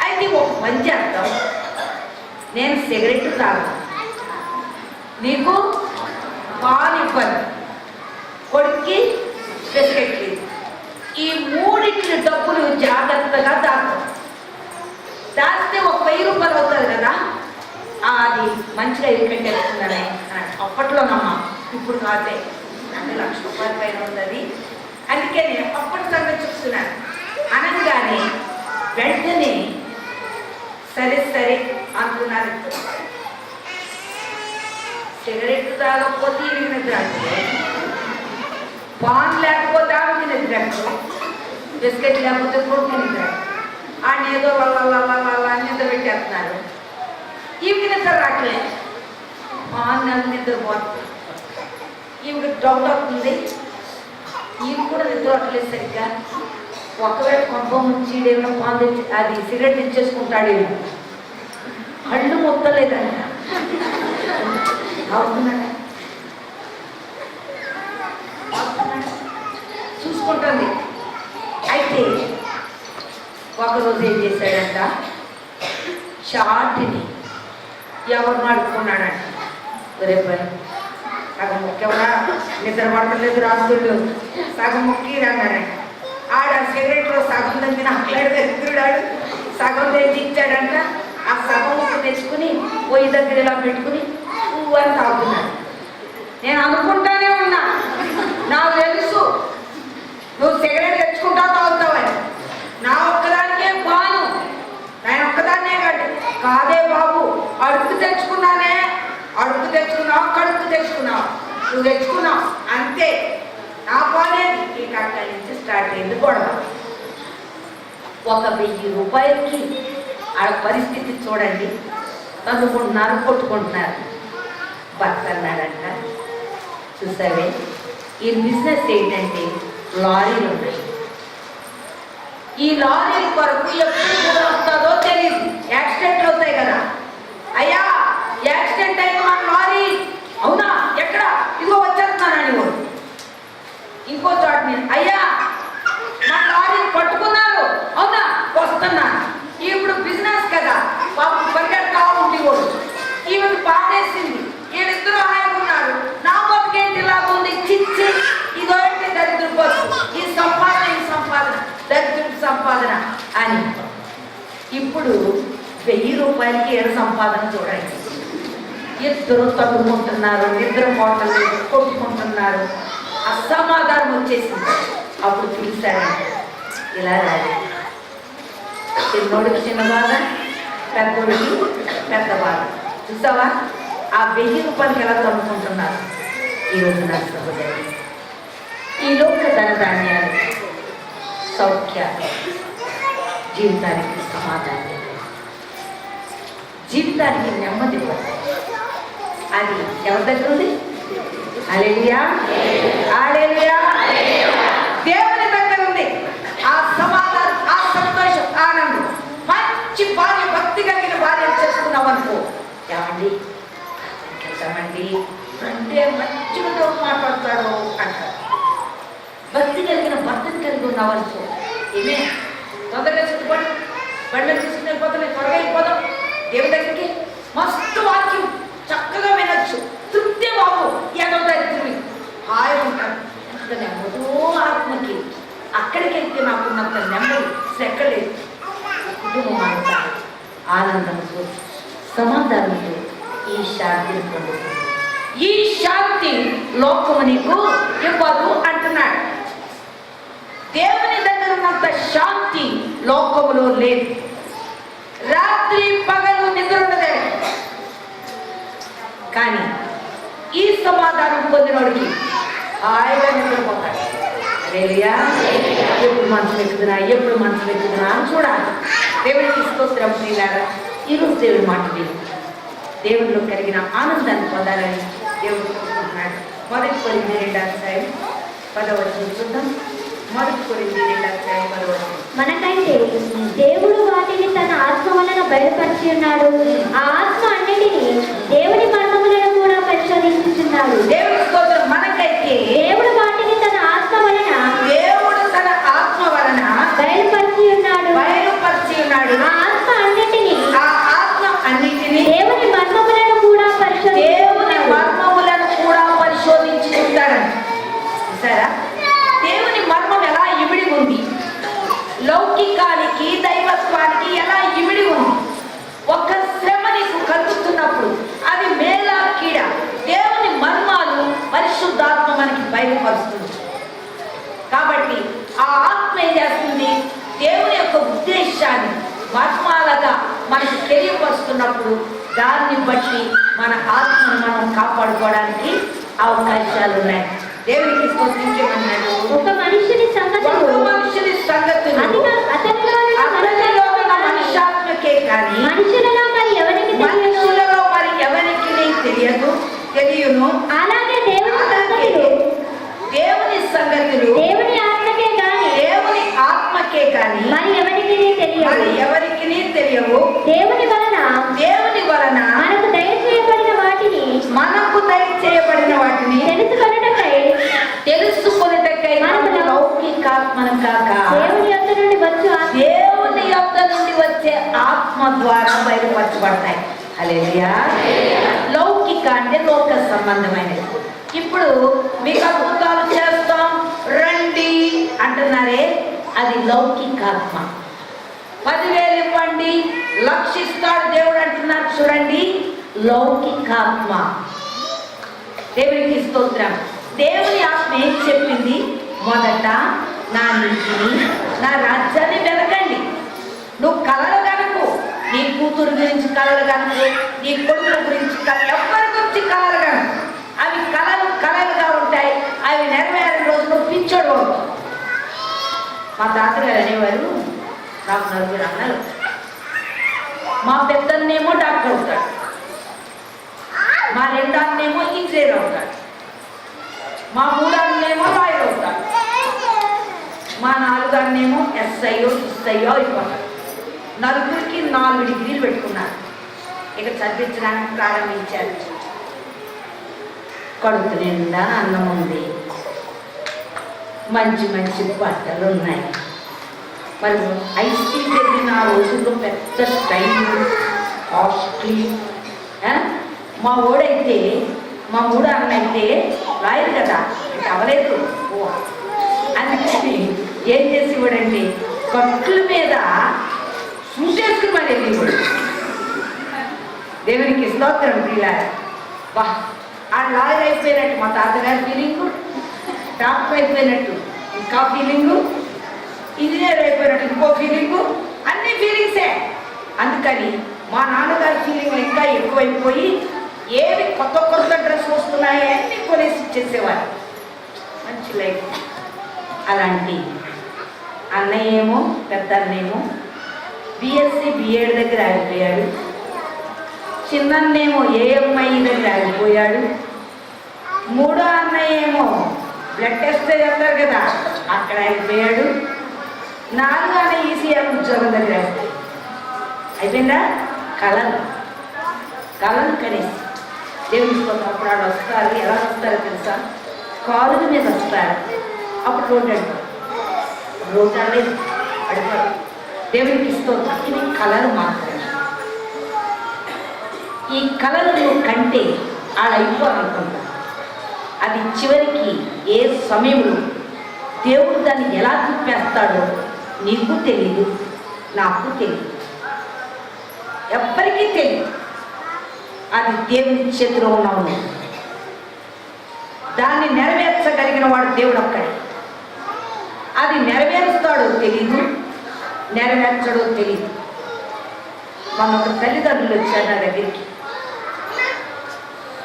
అయితే ఒక పని చేద్దాం, నేను సిగరెట్ తాగను, నీకు పాలు ఇవ్వను, కొడుక్కి బిస్కెట్ లేదు, ఈ 3 డబ్బులు జాగ్రత్తగా దాస్తే ఒక 1,000 రూపాయలు అవుతుంది కదా, అది మంచిగా ఇల్లు కట్టేస్తున్నానే. అప్పట్లోనమ్మా, ఇప్పుడు కాదే, 1,00,000 రూపాయల పైన ఉన్నది, అందుకే నేను అప్పటి సంగతి చెప్తున్నాను అనగానే వెంటనే సరే అనుకున్నారు. సిగరెట్ తాగకపోతే ఇవి నిద్ర, పాన్ లేకపోతే ఆమెకి నిద్ర, బిస్కెట్ లేకపోతే కొడుకు నిద్ర, ఆయన ఏదో వాళ్ళ నిద్ర పెట్టేస్తున్నారు, ఈవికి నిద్ర రావట్లేదు, పాన్ నిద్రపోతుంది, ఈవికి డౌట్ అవుతుంది, ఈవి కూడా నిద్ర రావట్లేదు సరిగ్గా. ఒకవేళ కొంప ముంచి ఏమైనా పాన్ తెచ్చి అది సిగరెట్ తెచ్చేసుకుంటాడేమో, కళ్ళు మొత్తలేదంట, అవుతున్నాడా చూసుకుంటుంది. అయితే ఒకరోజు ఏం చేశాడంట, షార్ట్ని ఎవరు నడుపుకున్నాడంట, రేపు సగం ముఖ్యంగా నిద్ర పడలేదు రాత్రులు, సగం ముక్కి అన్నారంట. ఆడ సిగరెట్లో సగం తంగిన అట్లాడు దరిద్రుడాడు సగం తెచ్చి ఇచ్చాడంట. ఆ సగం తెచ్చుకుని పొయ్యి దగ్గర ఇలా పెట్టుకుని పువ్వు అని తాగుతున్నాడు. నేను అనుకుంటానే ఉన్నా, నాకు తెలుసు నువ్వు సిగరెట్ తెచ్చుకుంటా తాగుతావని. నా ఒక్కదానికే బాను, నేను ఒక్కదాన్నే కాదే బాబు, అడుగు తెచ్చుకున్నానే. అడుగు తెచ్చుకున్నావు, కడుపు తెచ్చుకున్నావు, నువ్వు తెచ్చుకున్నావు అంతే. నా బాలేదు. ఈ అక్కడి నుంచి స్టార్ట్ అయింది గొడవ. 1000 రూపాయలకి ఆ పరిస్థితి చూడండి. తన్నుకుంటున్నారు, కొట్టుకుంటున్నారు. భర్త అన్నాడంట, చూసావే ఈ బిజినెస్ ఏంటంటే లారీలు ఉన్నాయి. ఈ లారీల కొరకు ఎప్పుడు కూడా వస్తుందో తెలియదు. యాక్సిడెంట్లు అవుతాయి కదా. అయ్యా యాక్సిడెంట్ అయిన మన లారీ, అవునా ఎక్కడ, ఇదిగో వచ్చేస్తున్నానని వాడు. ఇంకో చోట నేను, అయ్యా మన లారీని పట్టుకున్నారు, అవునా వస్తున్నాను. ఇప్పుడు బిజినెస్ కదా, పాపం పరిగెడతా ఉండేవాడు. ఈమెను పాటేసింది, వీళ్ళిద్దరూ హాయిగున్నారు. నా బతుకేంటి లాగుంది, చిచ్చి ఇదోటి దరిద్ర బతుకు, ఈ సంపాదన దరిద్ర సంపాదన అని. ఇప్పుడు 1000 రూపాయలకి 7 సంపాదన చూడండి. ఇద్దరు తగ్గుకుంటున్నారు, నిద్ర పోటలు కొట్టుకుంటున్నారు. అసమాధానం వచ్చేసింది. అప్పుడు పిలిచారండి, ఇలా రాదు. చిన్నోడికి చిన్న బాధ, పెద్దోడికి పెద్ద బాధ. చూసావా ఆ 1000 రూపాయలకి ఎలా తగ్గుకుంటున్నారు ఈరోజు నా సహోదరి. ఈ లోక ధనధాన్యాలు, సౌఖ్యాలు జీవితానికి సమాధానం, జీవితానికి నెమ్మది. అది ఎవరి దగ్గర ఉంది? హల్లెలూయా, హల్లెలూయా. దేవుని దగ్గర ఉంది ఆ సమాధానం, ఆ సంతోషం, ఆనందం. మంచి భార్య, భక్తి కలిగిన భార్య చేసుకున్నాం అనుకో, ఏమండి వెళ్తామండి అంటే మంచిగా మాట్లాడతాడు అంటారు. భక్తి కలిగిన భర్తను కలిగి ఉన్నావనుకో, ఏమే తొందరగా చుట్టుపడి బండ్లు తీసుకుని వెళ్ళిపోతాం, త్వరగా వెళ్ళిపోదాం దేవుడి దగ్గరికి. మస్తు వాక్యం చక్కగా వినొచ్చు, తృప్తి బాబు. ఏదో దరిద్రుని హాయి ఉంటాను, ఎంత నెమ్మదో ఆత్మకి. అక్కడికి వెళ్తే నాకున్నంత నెమ్మది ఎక్కలేదు. కుటుంబం అంతా ఆనందంతో సమాధానంతో ఈ శాంతిని పొందుతుంది. ఈ శాంతి లోకము నీకు ఇవ్వదు అంటున్నాడు. దేవుని దగ్గర ఉన్నంత శాంతి లోకములో లేదు. రాత్రి పగలు నిద్ర ఉండదే, కానీ ఈ సమాధానం పొందినోడికి హాయిగా నిద్రపోతాడు. హల్లెలూయా. ఎప్పుడు మనసు ఎక్కుతున్నా, ఎప్పుడు మనసు ఎక్కుతున్నా అని చూడాలి. దేవుడికి స్తోత్రం ప్రియులారా. ఈరోజు దేవుడి మాట లేదు, దేవుడిలో కలిగిన ఆనందాన్ని పొందాలని దేవుడు కోరుకుంటున్నాడు. 1 కొరింథీ 2:10 చూద్దాం. 1 కొరింథీ 2:10. మనకైతే దేవుడు వాటిని తన ఆత్మ వలన బయలుపరిచి ఉన్నాడు. ఆ ఆత్మ అన్నిటినీ దేవుని మర్మములను కూడా పరిశోధించుచున్నాడు. దేవుడి స్తోత్రం. మనకైతే దేవుడు వాటిని తన ఆత్మ వలన బయలుపరిచి ఉన్నాడు. ఆ ఆత్మ అన్నిటినీ దేవుని మర్మములను కూడా పరిశోధించుకుంటాడు. సరే, దేవుని మర్మం ఎలా ఇమిడి ఉంది, లౌకికానికి దైవత్వానికి ఎలా ఇమిడి ఉంది. ఒక శ్రమ నీకు కలుగుతున్నప్పుడు అది మేలా కీడ, దేవుని మర్మాలు పరిశుద్ధాత్మ మనకి బయలుపరుస్తుంది. కాబట్టి ఆ ఆత్మ ఏం చేస్తుంది, దేవుని యొక్క ఉద్దేశాన్ని మర్మాలుగా మనకి తెలియపరుస్తున్నప్పుడు దాన్ని బట్టి మన ఆత్మను మనం కాపాడుకోవడానికి అవకాశాలు ఉన్నాయి. దేవునికి స్తోత్రించమన్నాడు. ఒక మనుషుని సంగతులు మనుష్యాత్మకే కానీ మనుషులలో మరి ఎవరికి తెలియను. అలాగే దేవుని సంగతులు దేవుని ఆత్మకే కానీ మరి ఎవరికి తెలియవు. దేవుని వలన మనకు దయచేయబడిన వాటిని తెలుసుకొనుటకై మనము లౌకికాత్మను కాక దేవుని యొద్ద నుండి వచ్చే ఆత్మ ద్వారా బయలుపరచబడతాయి. హల్లెలూయా. లౌకిక అంటే లోక సంబంధమైనది. ఇప్పుడు మీకు అద్భుతాలు చేస్తాం రండి అంటున్నారే, అది లౌకికాత్మ. 10,000 ఇవ్వండి, 1,00,000 ఇస్తాడు దేవుడు అంటున్నారు చూడండి, లౌకికాత్మ. దేవునికి స్తోత్రం. దేవుని ఆత్మ ఏం చెప్పింది? మొదట నా నీతిని, నా రాజ్యాన్ని వెతకండి. నువ్వు కలలు కనుకు, నీ కూతురు గురించి కలలు కనుకు, నీ కొడుకుల గురించి ఎవరి గురించి కలలు కనుకు, అవి కలలుగా ఉంటాయి. అవి నెరవేరిన రోజు నువ్వు పిచ్చోడు అవుతావు. మా తాతగారు అనేవారు, నాకు 4 అన్నలు. మా పెద్దన్నేమో డాక్టర్ అవుతాడు, మా 2 అన్నేమో ఇంజనీర్ అవుతాడు, మా 3 అన్నేమో లాయర్ అవుతాడు, మా 4 అన్నేమో ఎస్ఐయో అయిపోతాడు. 4గురికి 4 డిగ్రీలు పెట్టుకున్నారు. ఇక చదివించడానికి ప్రారంభించారు. కడుపు నిండా అన్నం ఉంది, మంచి మంచి బట్టలు ఉన్నాయి. మరి ఐస్ క్రీమ్ వెళ్ళిన ఆ రోజుల్లో పెద్ద స్టైల్ కాస్ట్లీ. మా ఊడైతే, మా 3 అన్నైతే రాయదు కదా, అంటే అవలేదు. అందుకని ఏం చేసేవాడంటే కట్ల మీద సూటేసుకుని మరి వెళ్ళేవాడు. దేవునికి స్తోత్రం. పిల్లారు బా, ఆ లాయర్ అయిపోయినట్టు మా తాతగారి ఫీలింగు, డాక్టర్ అయిపోయినట్టు ఇంకా ఫీలింగు, ఇంజనీర్ అయిపోయినట్టు ఇంకో ఫీలింగు, అన్ని ఫీలింగ్సే. అందుకని మా నాన్నగారి ఫీలింగ్ ఇంకా ఎక్కువైపోయి ఏవి కొత్త డ్రెస్ వస్తున్నాయి అన్నీ కొనేసి ఇచ్చేసేవారు. మంచి లైఫ్. అలాంటి అన్నయ్య ఏమో, పెద్ద అన్నేమో బిఎస్సి బిఎడ్ దగ్గర ఆగిపోయాడు, చిన్నన్నేమో ఏఎంఐ దగ్గర ఆగిపోయాడు, 3వ అన్నయ్య ఏమో బ్లడ్ టెస్ట్ చేస్తారు కదా అక్కడ ఆగిపోయాడు, 4వ అన్నయ్య ఈసీఆర్ ఉద్యోగం దగ్గర అయిపోయిందా. కళలు కనేసి దేవుని అప్పుడు వాళ్ళు వస్తారు. ఎలా వస్తారో తెలుసా? కాలుల మీద వస్తారు. అప్పుడు రోడ్డు అనేది అడిగారు. దేవునికి స్తోత్రం. ఇది కళలు మాత్రమే. ఈ కళలు కంటే వాళ్ళు అయిపోవాలనుకుంటారు. అది చివరికి ఏ సమయంలో దేవుడు దాన్ని ఎలా తిప్పేస్తాడో నీకు తెలియదు, నాకు తెలియదు, ఎవ్వరికీ తెలియదు. అది దేవుని చేతిలో ఉన్నాము. దాన్ని నెరవేర్చగలిగిన వాడు దేవుడు ఒక్కడే. అది నెరవేరుస్తాడో తెలీదు, నెరవేర్చడో తెలీదు. మన ఒక తల్లిదండ్రులు వచ్చారు నా దగ్గరికి.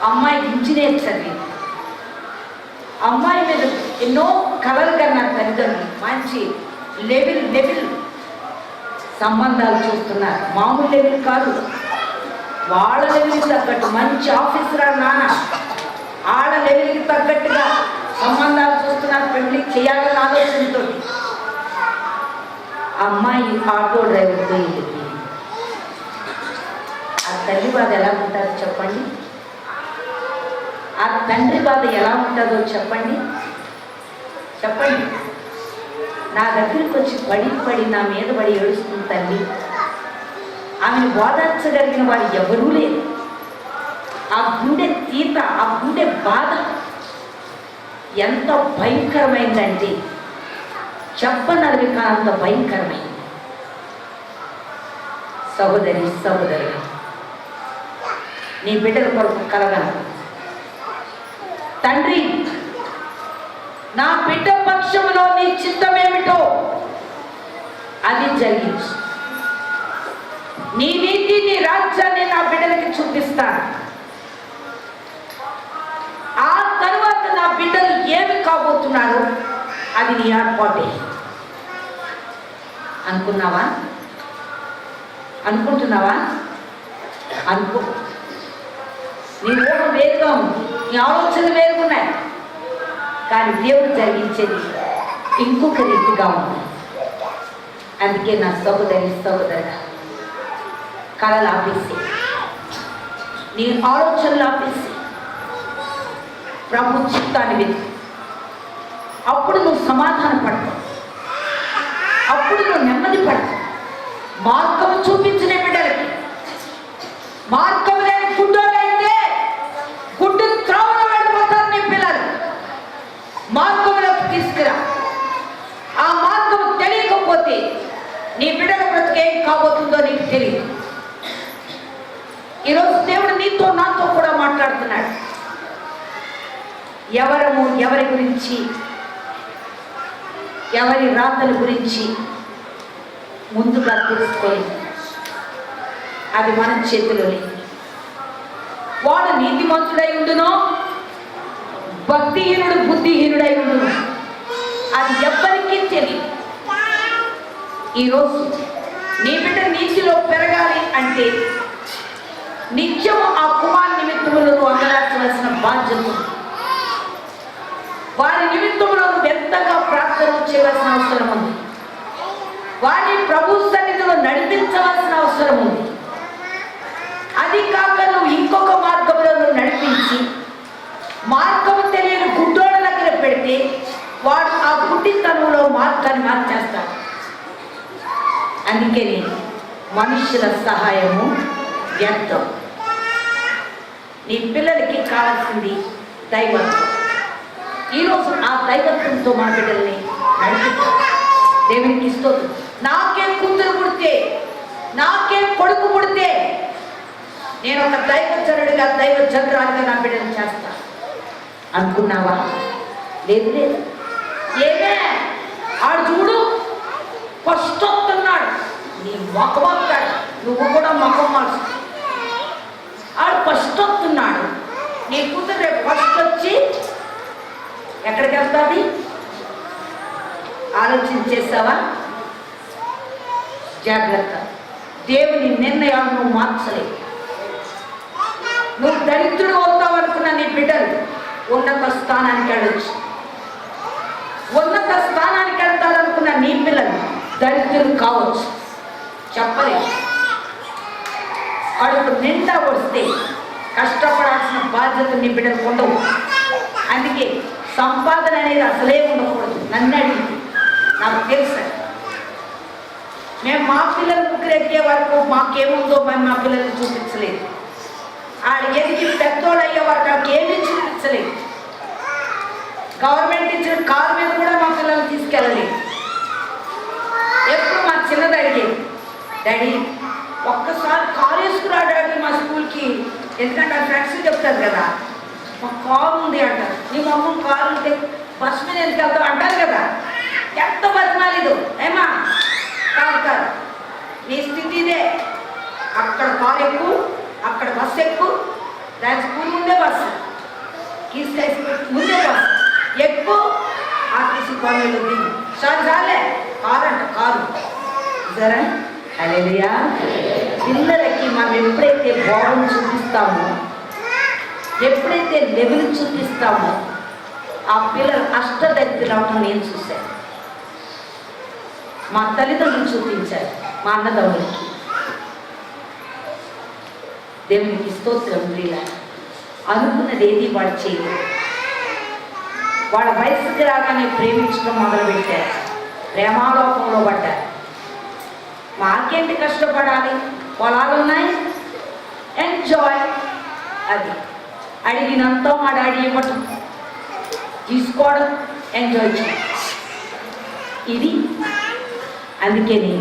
అమ్మాయి ఇంజనీర్ చదివింది. అమ్మాయి మీద ఎన్నో కలలు కన్నారు తల్లిదండ్రులు. మంచి లెవెల్ సంబంధాలు చూస్తున్నారు. మామూలు లెవెల్ కాదు, వాళ్ళ లెవెల్కి తగ్గట్టు మంచి ఆఫీసర్ నాన్న, ఆడ లెవెల్కి తగ్గట్టుగా సంబంధాలు చూస్తున్నారు. పెళ్లి చేయాలని ఆలోచనతో అమ్మాయి ఆటో డ్రైవర్తో వెళ్ళింది. ఆ తల్లి బాధ ఎలా ఉంటుందో చెప్పండి, ఆ తండ్రి బాధ ఎలా ఉంటుందో చెప్పండి. నా దగ్గరికి వచ్చి పడి నా మీద పడి ఏడుస్తుంది తల్లి. ఆమెను ఓదార్చగలిగిన వాడు ఎవరూ లేరు. ఆ గుండె తీత, ఆ గుండె బాధ ఎంత భయంకరమైందంటే చెప్పనది కానంత భయంకరమైంది. సహోదరి నీ బిడ్డల కొరకు కలగను. తండ్రి, నా బిడ్డ పక్షంలో నీ చిత్తమేమిటో అది జరిగించు. నీ నీతి, నీ రాజ్యాన్ని నా బిడ్డలకి చూపిస్తాను. ఆ తర్వాత నా బిడ్డలు ఏమి కాబోతున్నారో అది నీ ఏర్పాటే. అనుకుంటున్నావా? అనుకో. నీ ఊహ వేరుగా ఉంది, నీ ఆలోచనలు వేరుగున్నాయి. కానీ దేవుడు జరిగించేది ఇంకొక రీతిగా ఉంది. అందుకే నా సహోదరి కళలు ఆపేసి, నీ ఆలోచనలు ఆపేసి ప్రభు చిత్తాన్ని వెతుకు. అప్పుడు నువ్వు సమాధాన పడతావు, అప్పుడు నువ్వు నెమ్మది పడతావు. మార్గము చూపించిన బిడ్డలకి, మార్గం లేని గుడ్డోలైతే గుడ్డు త్రోవలో వెళ్ళిపోతారు నీ పిల్లలు. మార్గంలోకి తీసుకురా. ఆ మార్గం తెలియని తెలియదు. ఈరోజు దేవుడు నీతో నాతో కూడా మాట్లాడుతున్నాడు. ఎవరము ఎవరి గురించి, ఎవరి రాతల గురించి ముందుగా తెలుసుకొని అది మన చేతిలో లేదు. వాడు నీతిమంతుడై ఉండునో, భక్తిహీనుడు బుద్ధిహీనుడై ఉండును, అది ఎవ్వరికీ తెలియదు. ఈరోజు నీ బిడ్డ నీతిలో పెరగాలి అంటే నిత్యం ఆ కుమార్ నిమిత్తములను అంగలార్చవలసిన బాధ్యత. వారి నిమిత్తములను ఎంతగా ప్రార్థన చేయవలసిన అవసరం ఉంది. వారిని ప్రభు సన్నిధిలో నడిపించవలసిన అవసరం ఉంది. అది కాక నువ్వు ఇంకొక మార్గంలో నడిపించి మార్గము తెలియని గుడ్డోడ దగ్గర పెడితే వాడు ఆ గుడ్డితనంలో మార్గాన్ని మార్చేస్తాడు. అందుకే మనుషుల సహాయము వ్యర్థం. నీ పిల్లలకి కావాల్సింది దైవత్వం. ఈరోజు ఆ దైవత్వంతో మా బిడ్డల్ని నడిపిస్తాం. దేవునికి ఇస్తుంది. నాకే కూతురు పుడితే, నాకే కొడుకు పుడితే నేను ఒక దైవజనుడిగా దైవజనురాలుగా నా బిడ్డను చేస్తా అనుకున్నావా? లేదు లేదు. ఏమే ఆడు చూడు ఫస్ట్ వస్తున్నాడు, నీ మొఖం వస్తాడు, నువ్వు కూడా మొఖం మార్చు. ఆడు ఫస్ట్ వస్తున్నాడు, నీ కూతురు రేపు ఫస్ట్ వచ్చి ఎక్కడికి వెళ్తాది? ఆలోచించేసావా? జాగ్రత్త. దేవుని నిర్ణయాలు నువ్వు మార్చలేవు. నువ్వు దరిద్రుడు అవుతావు అనుకున్న నీ బిడ్డలు ఉన్నత స్థానానికి వెళ్ళొచ్చు. ఉన్నత స్థానానికి వెళ్తారనుకున్న నీ పిల్లలు దరిద్రులు కావచ్చు, చెప్పలేదు. అడుగు నిండా వస్తే కష్టపడాల్సిన బాధ్యత నీ బిడ్డలకు ఉండవు. అందుకే సంపాదన అనేది అసలే ఉండకూడదు. నన్ను అడిగింది, నాకు తెలుసు. మేము మా పిల్లలు ముగ్గురు ఎక్కే వరకు మాకేముందో మేము మా పిల్లల్ని చూపించలేదు. ఆడ ఎదిగి పెద్దోళ్ళు అయ్యే వరకు ఏమీ చూపించలేదు. గవర్నమెంట్ ఇచ్చిన కారు మీద కూడా మా పిల్లల్ని తీసుకెళ్ళలేదు. ఎప్పుడు మా చిన్నది అడిగేది, డాడీ ఒక్కసారి కారు వేసుకురా డాడీ మా స్కూల్కి, ఎందుకంటే ఆ ఫ్రెండ్స్ చెప్తారు కదా మా కారు ఉంది అంటారు. నీ మమ్మ కారు ఉంటే బస్ మీద ఎందుకు వెళ్తావు అంటారు కదా. ఎంత బతిమాలేదు ఏమా? కాదు కాదు, నీ స్థితి ఇదే. అక్కడ కారు ఎక్కువ, అక్కడ బస్సు ఎక్కువ, దాని స్కూల్ ముందే బస్సు, కీస్ ముందే బస్సు ఎక్కువ, ఆర్టీసీ కాలేజీలో దిగి చాలే కారు అంట కారు. సరే హల్లెలూయా. పిల్లలకి మనం ఎప్పుడైతే భావం చూపిస్తామో, ఎప్పుడైతే లెవెల్ చూపిస్తామో ఆ పిల్లలు అష్టదరిద్రులు అవడం నేను చూశాను. మా తల్లిదండ్రులు చూపించారు, మా అన్నదమ్ములకి. దేవునికి స్తోత్రం. ప్రియుల అనుకున్నది ఏది వాడు చేయలేదు. వాళ్ళ వయసుకి రాగానే ప్రేమించడం మొదలుపెట్టారు, ప్రేమాలోకంలో పడ్డారు. మాకేంటి కష్టపడాలి, పొలాలు ఉన్నాయి, ఎంజాయ్. అది అడిగినంత మా డాడీ ఇవ్వటం, తీసుకోవడం, ఎంజాయ్ చేయడం, ఇది. అందుకని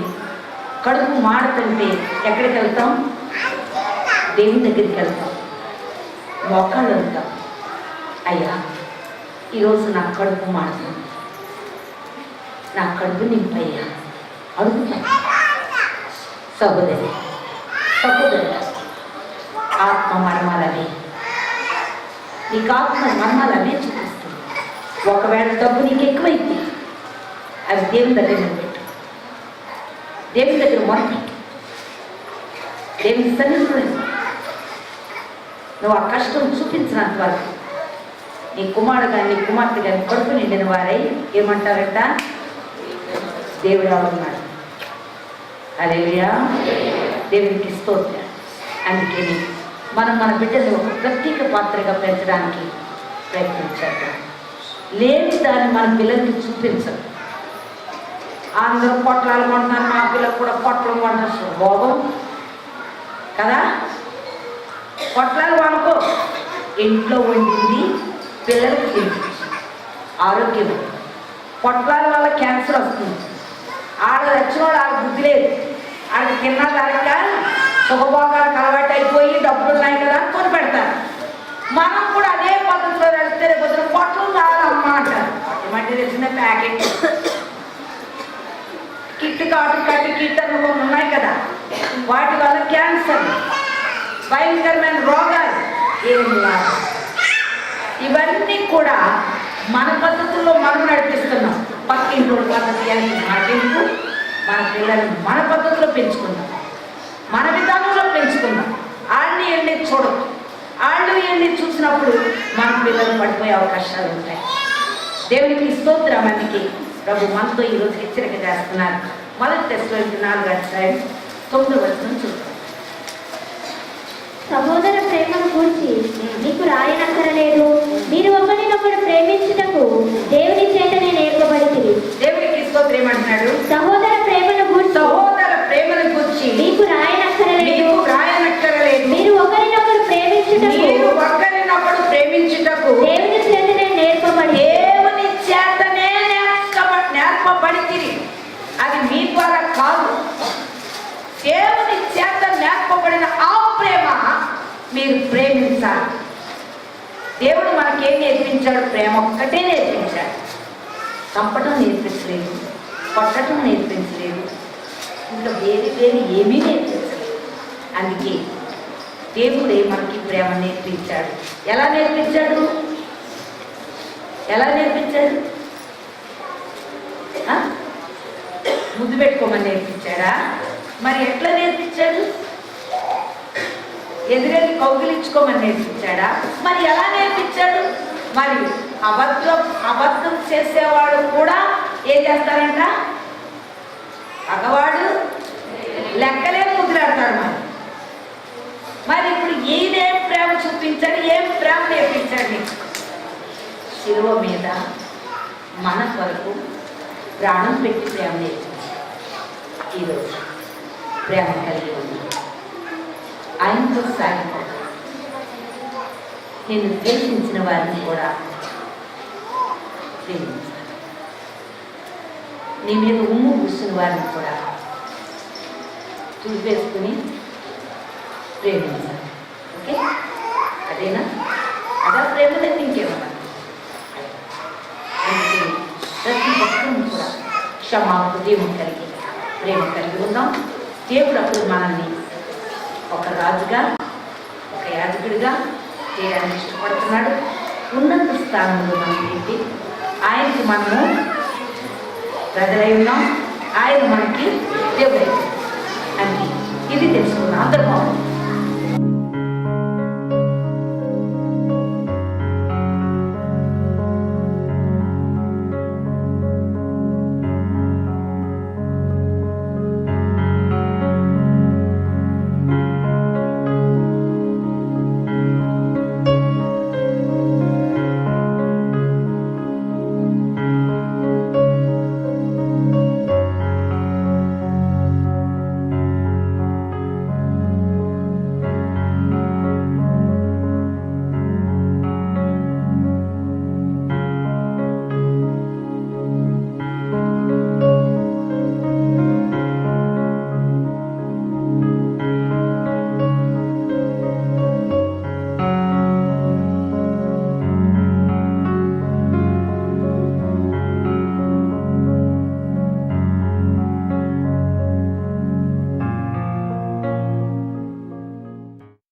కడుపు మాడుతుంటే ఎక్కడికి వెళ్తాం? దేవుని దగ్గరికి వెళ్తాం, మోకాళ్ళు వెళ్తాం. అయ్యా ఈరోజు నా కడుపు మాడుతుంది, నా కడుపు నింపయ్యా అడుగుతాం. సహోదరి సహోదరు, ఆత్మ మర్మాలనే, నీకు ఆత్మ మర్మాలనే చూపిస్తుంది. ఒకవేళ డబ్బు నీకు ఎక్కువైంది, అది దేవుని దగ్గర పెట్టు, దేవుని దగ్గర మొరపెట్టు, దేవుని సన్నిధిలో నువ్వు ఆ కష్టం చూపించినంత వరకు నీ కుమారుడు కానీ నీ కుమార్తె కానీ కడుపు నిండిన వారై ఏమంటారంట? దేవుడు ఉన్నాడు. హల్లెలూయా. దేవునికి స్తోత్రం. అందుకని మనం మన బిడ్డలు ఒక ప్రత్యేక పాత్రగా పెంచడానికి ప్రయత్నించాలి. లేని దాన్ని మన పిల్లలకి చూపించరు. అందరూ పొట్లాలు కొంటున్నారు, మా పిల్లలు కూడా పొట్టలు కొంటారు. భోగం కదా, పొట్లాలు వాడుకో. ఇంట్లో వండింది పిల్లలకి తినిపించు, ఆరోగ్యం. పొట్లాల వల్ల క్యాన్సర్ వస్తుంది. ఆడ వచ్చిన వాళ్ళు ఆడ బుద్ధి లేదు, అది తిన్నదాక సుఖభోగాలకు అలవాటు అయిపోయి డబ్బులు ఉన్నాయి కదా అని కొని పెడతారు. మనం కూడా అదే పద్ధతిలో వెళ్తే పొద్దున పొట్టలు కావాలమ్మా అంటారు. పొట్టలు అంటే తెలిసిన ప్యాకెట్ కిట్ కాటు కట్టి కిట్ అని కొన్ని ఉన్నాయి కదా, వాటి వల్ల క్యాన్సర్, భయంకరమైన రోగాలు ఏమి లాభం. ఇవన్నీ కూడా మన పద్ధతుల్లో మనం నడిపిస్తున్నాం. పక్కింటి పద్ధతి అని మాటింపు, మన పిల్లల్ని మన పద్ధతిలో పెంచుకుందాం, మన విధానంలో పెంచుకుందాం. వాళ్ళని వెళ్ళి చూడదు, వాళ్ళు వెళ్ళి చూసినప్పుడు మన పిల్లలు పడిపోయే అవకాశాలు ఉంటాయి. దేవునికి స్తోత్రం. అందుకే ప్రభు మనతో ఈరోజు హెచ్చరిక చేస్తున్నారు. మొదటి తెస్సలోనికీయులకు 4:9 చూద్దాం. సహోదర ప్రేమను గూర్చి మీకు రాయనక్కరలేదు, మీరు ఒకరినొకరు ప్రేమించుటకు దేవుని చేతనే నేర్పబడితిరి. దేవునికి స్తోత్రం ఏమంటున్నాడు? సహోదర ప్రేమను గూర్చి మీకు రాయనక్కరలేదు, మీరు ఒకరినొకరు ప్రేమించుటకు దేవుని చేతనే నేర్పబడి నేర్పబడితిరి. అది మీ ద్వారా కాదు, దేవుని చేత నేర్పబడిన ఆ ప్రేమ మీరు ప్రేమించాలి. దేవుడు మనకేం నేర్పించాడు? ప్రేమ ఒక్కటే నేర్పించాడు. చంపటం నేర్పించలేదు, కొట్టడం నేర్పించలేదు, ఇంకా వేరే ఏమీ నేర్పించలేదు. అందుకే దేవుడే మనకి ప్రేమ నేర్పించాడు. ఎలా నేర్పించాడు? ముద్దు పెట్టుకోమని నేర్పించాడా? మరి ఎట్లా నేర్పించాడు? ఎదురెళ్ళి కౌగిలించుకోమని నేర్పించాడా? మరి ఎలా నేర్పించాడు? మరి అబద్ధం చేసేవాడు కూడా ఏం చేస్తారంట? పగవాడు లెక్కలే ముద్రాడతాడు. మరి ఇప్పుడు ఈయనేం ప్రేమ చూపించాడు? ఏం ప్రేమ నేర్పించాడు? శిలువ మీద మన కొరకు ప్రాణం పెట్టి ప్రేమ నేర్పించాడు. ఈరోజు ప్రేమ కలిగి ఉంది, ఆయనతో సాగిపోతాడు. నేను ద్వేషించిన వారిని కూడా ప్రేమించాలి, నీ మీద ఉమ్ము కూర్చున్న వారిని కూడా చూపేసుకుని ప్రేమించాలి. ఓకే, అదేనా? అదా ప్రేమ లేదు ఇంకేమన్నా? ప్రతి ఒక్కరిని కూడా క్షమాహృదయం కలిగి ప్రేమ కలిగి ఉన్నాం. దేవుడు అప్పుడు మనల్ని ఒక రాజుగా, ఒక యాజకుడిగా చేయడానికి ఇష్టపడుతున్నాడు. ఉన్నత స్థానంలో మనం పెట్టి ఆయనకి మనము ప్రజలై ఉన్నాం, ఆయన మనకి దేవుడు అని ఇది తెలుసుకున్నాం. అందరూ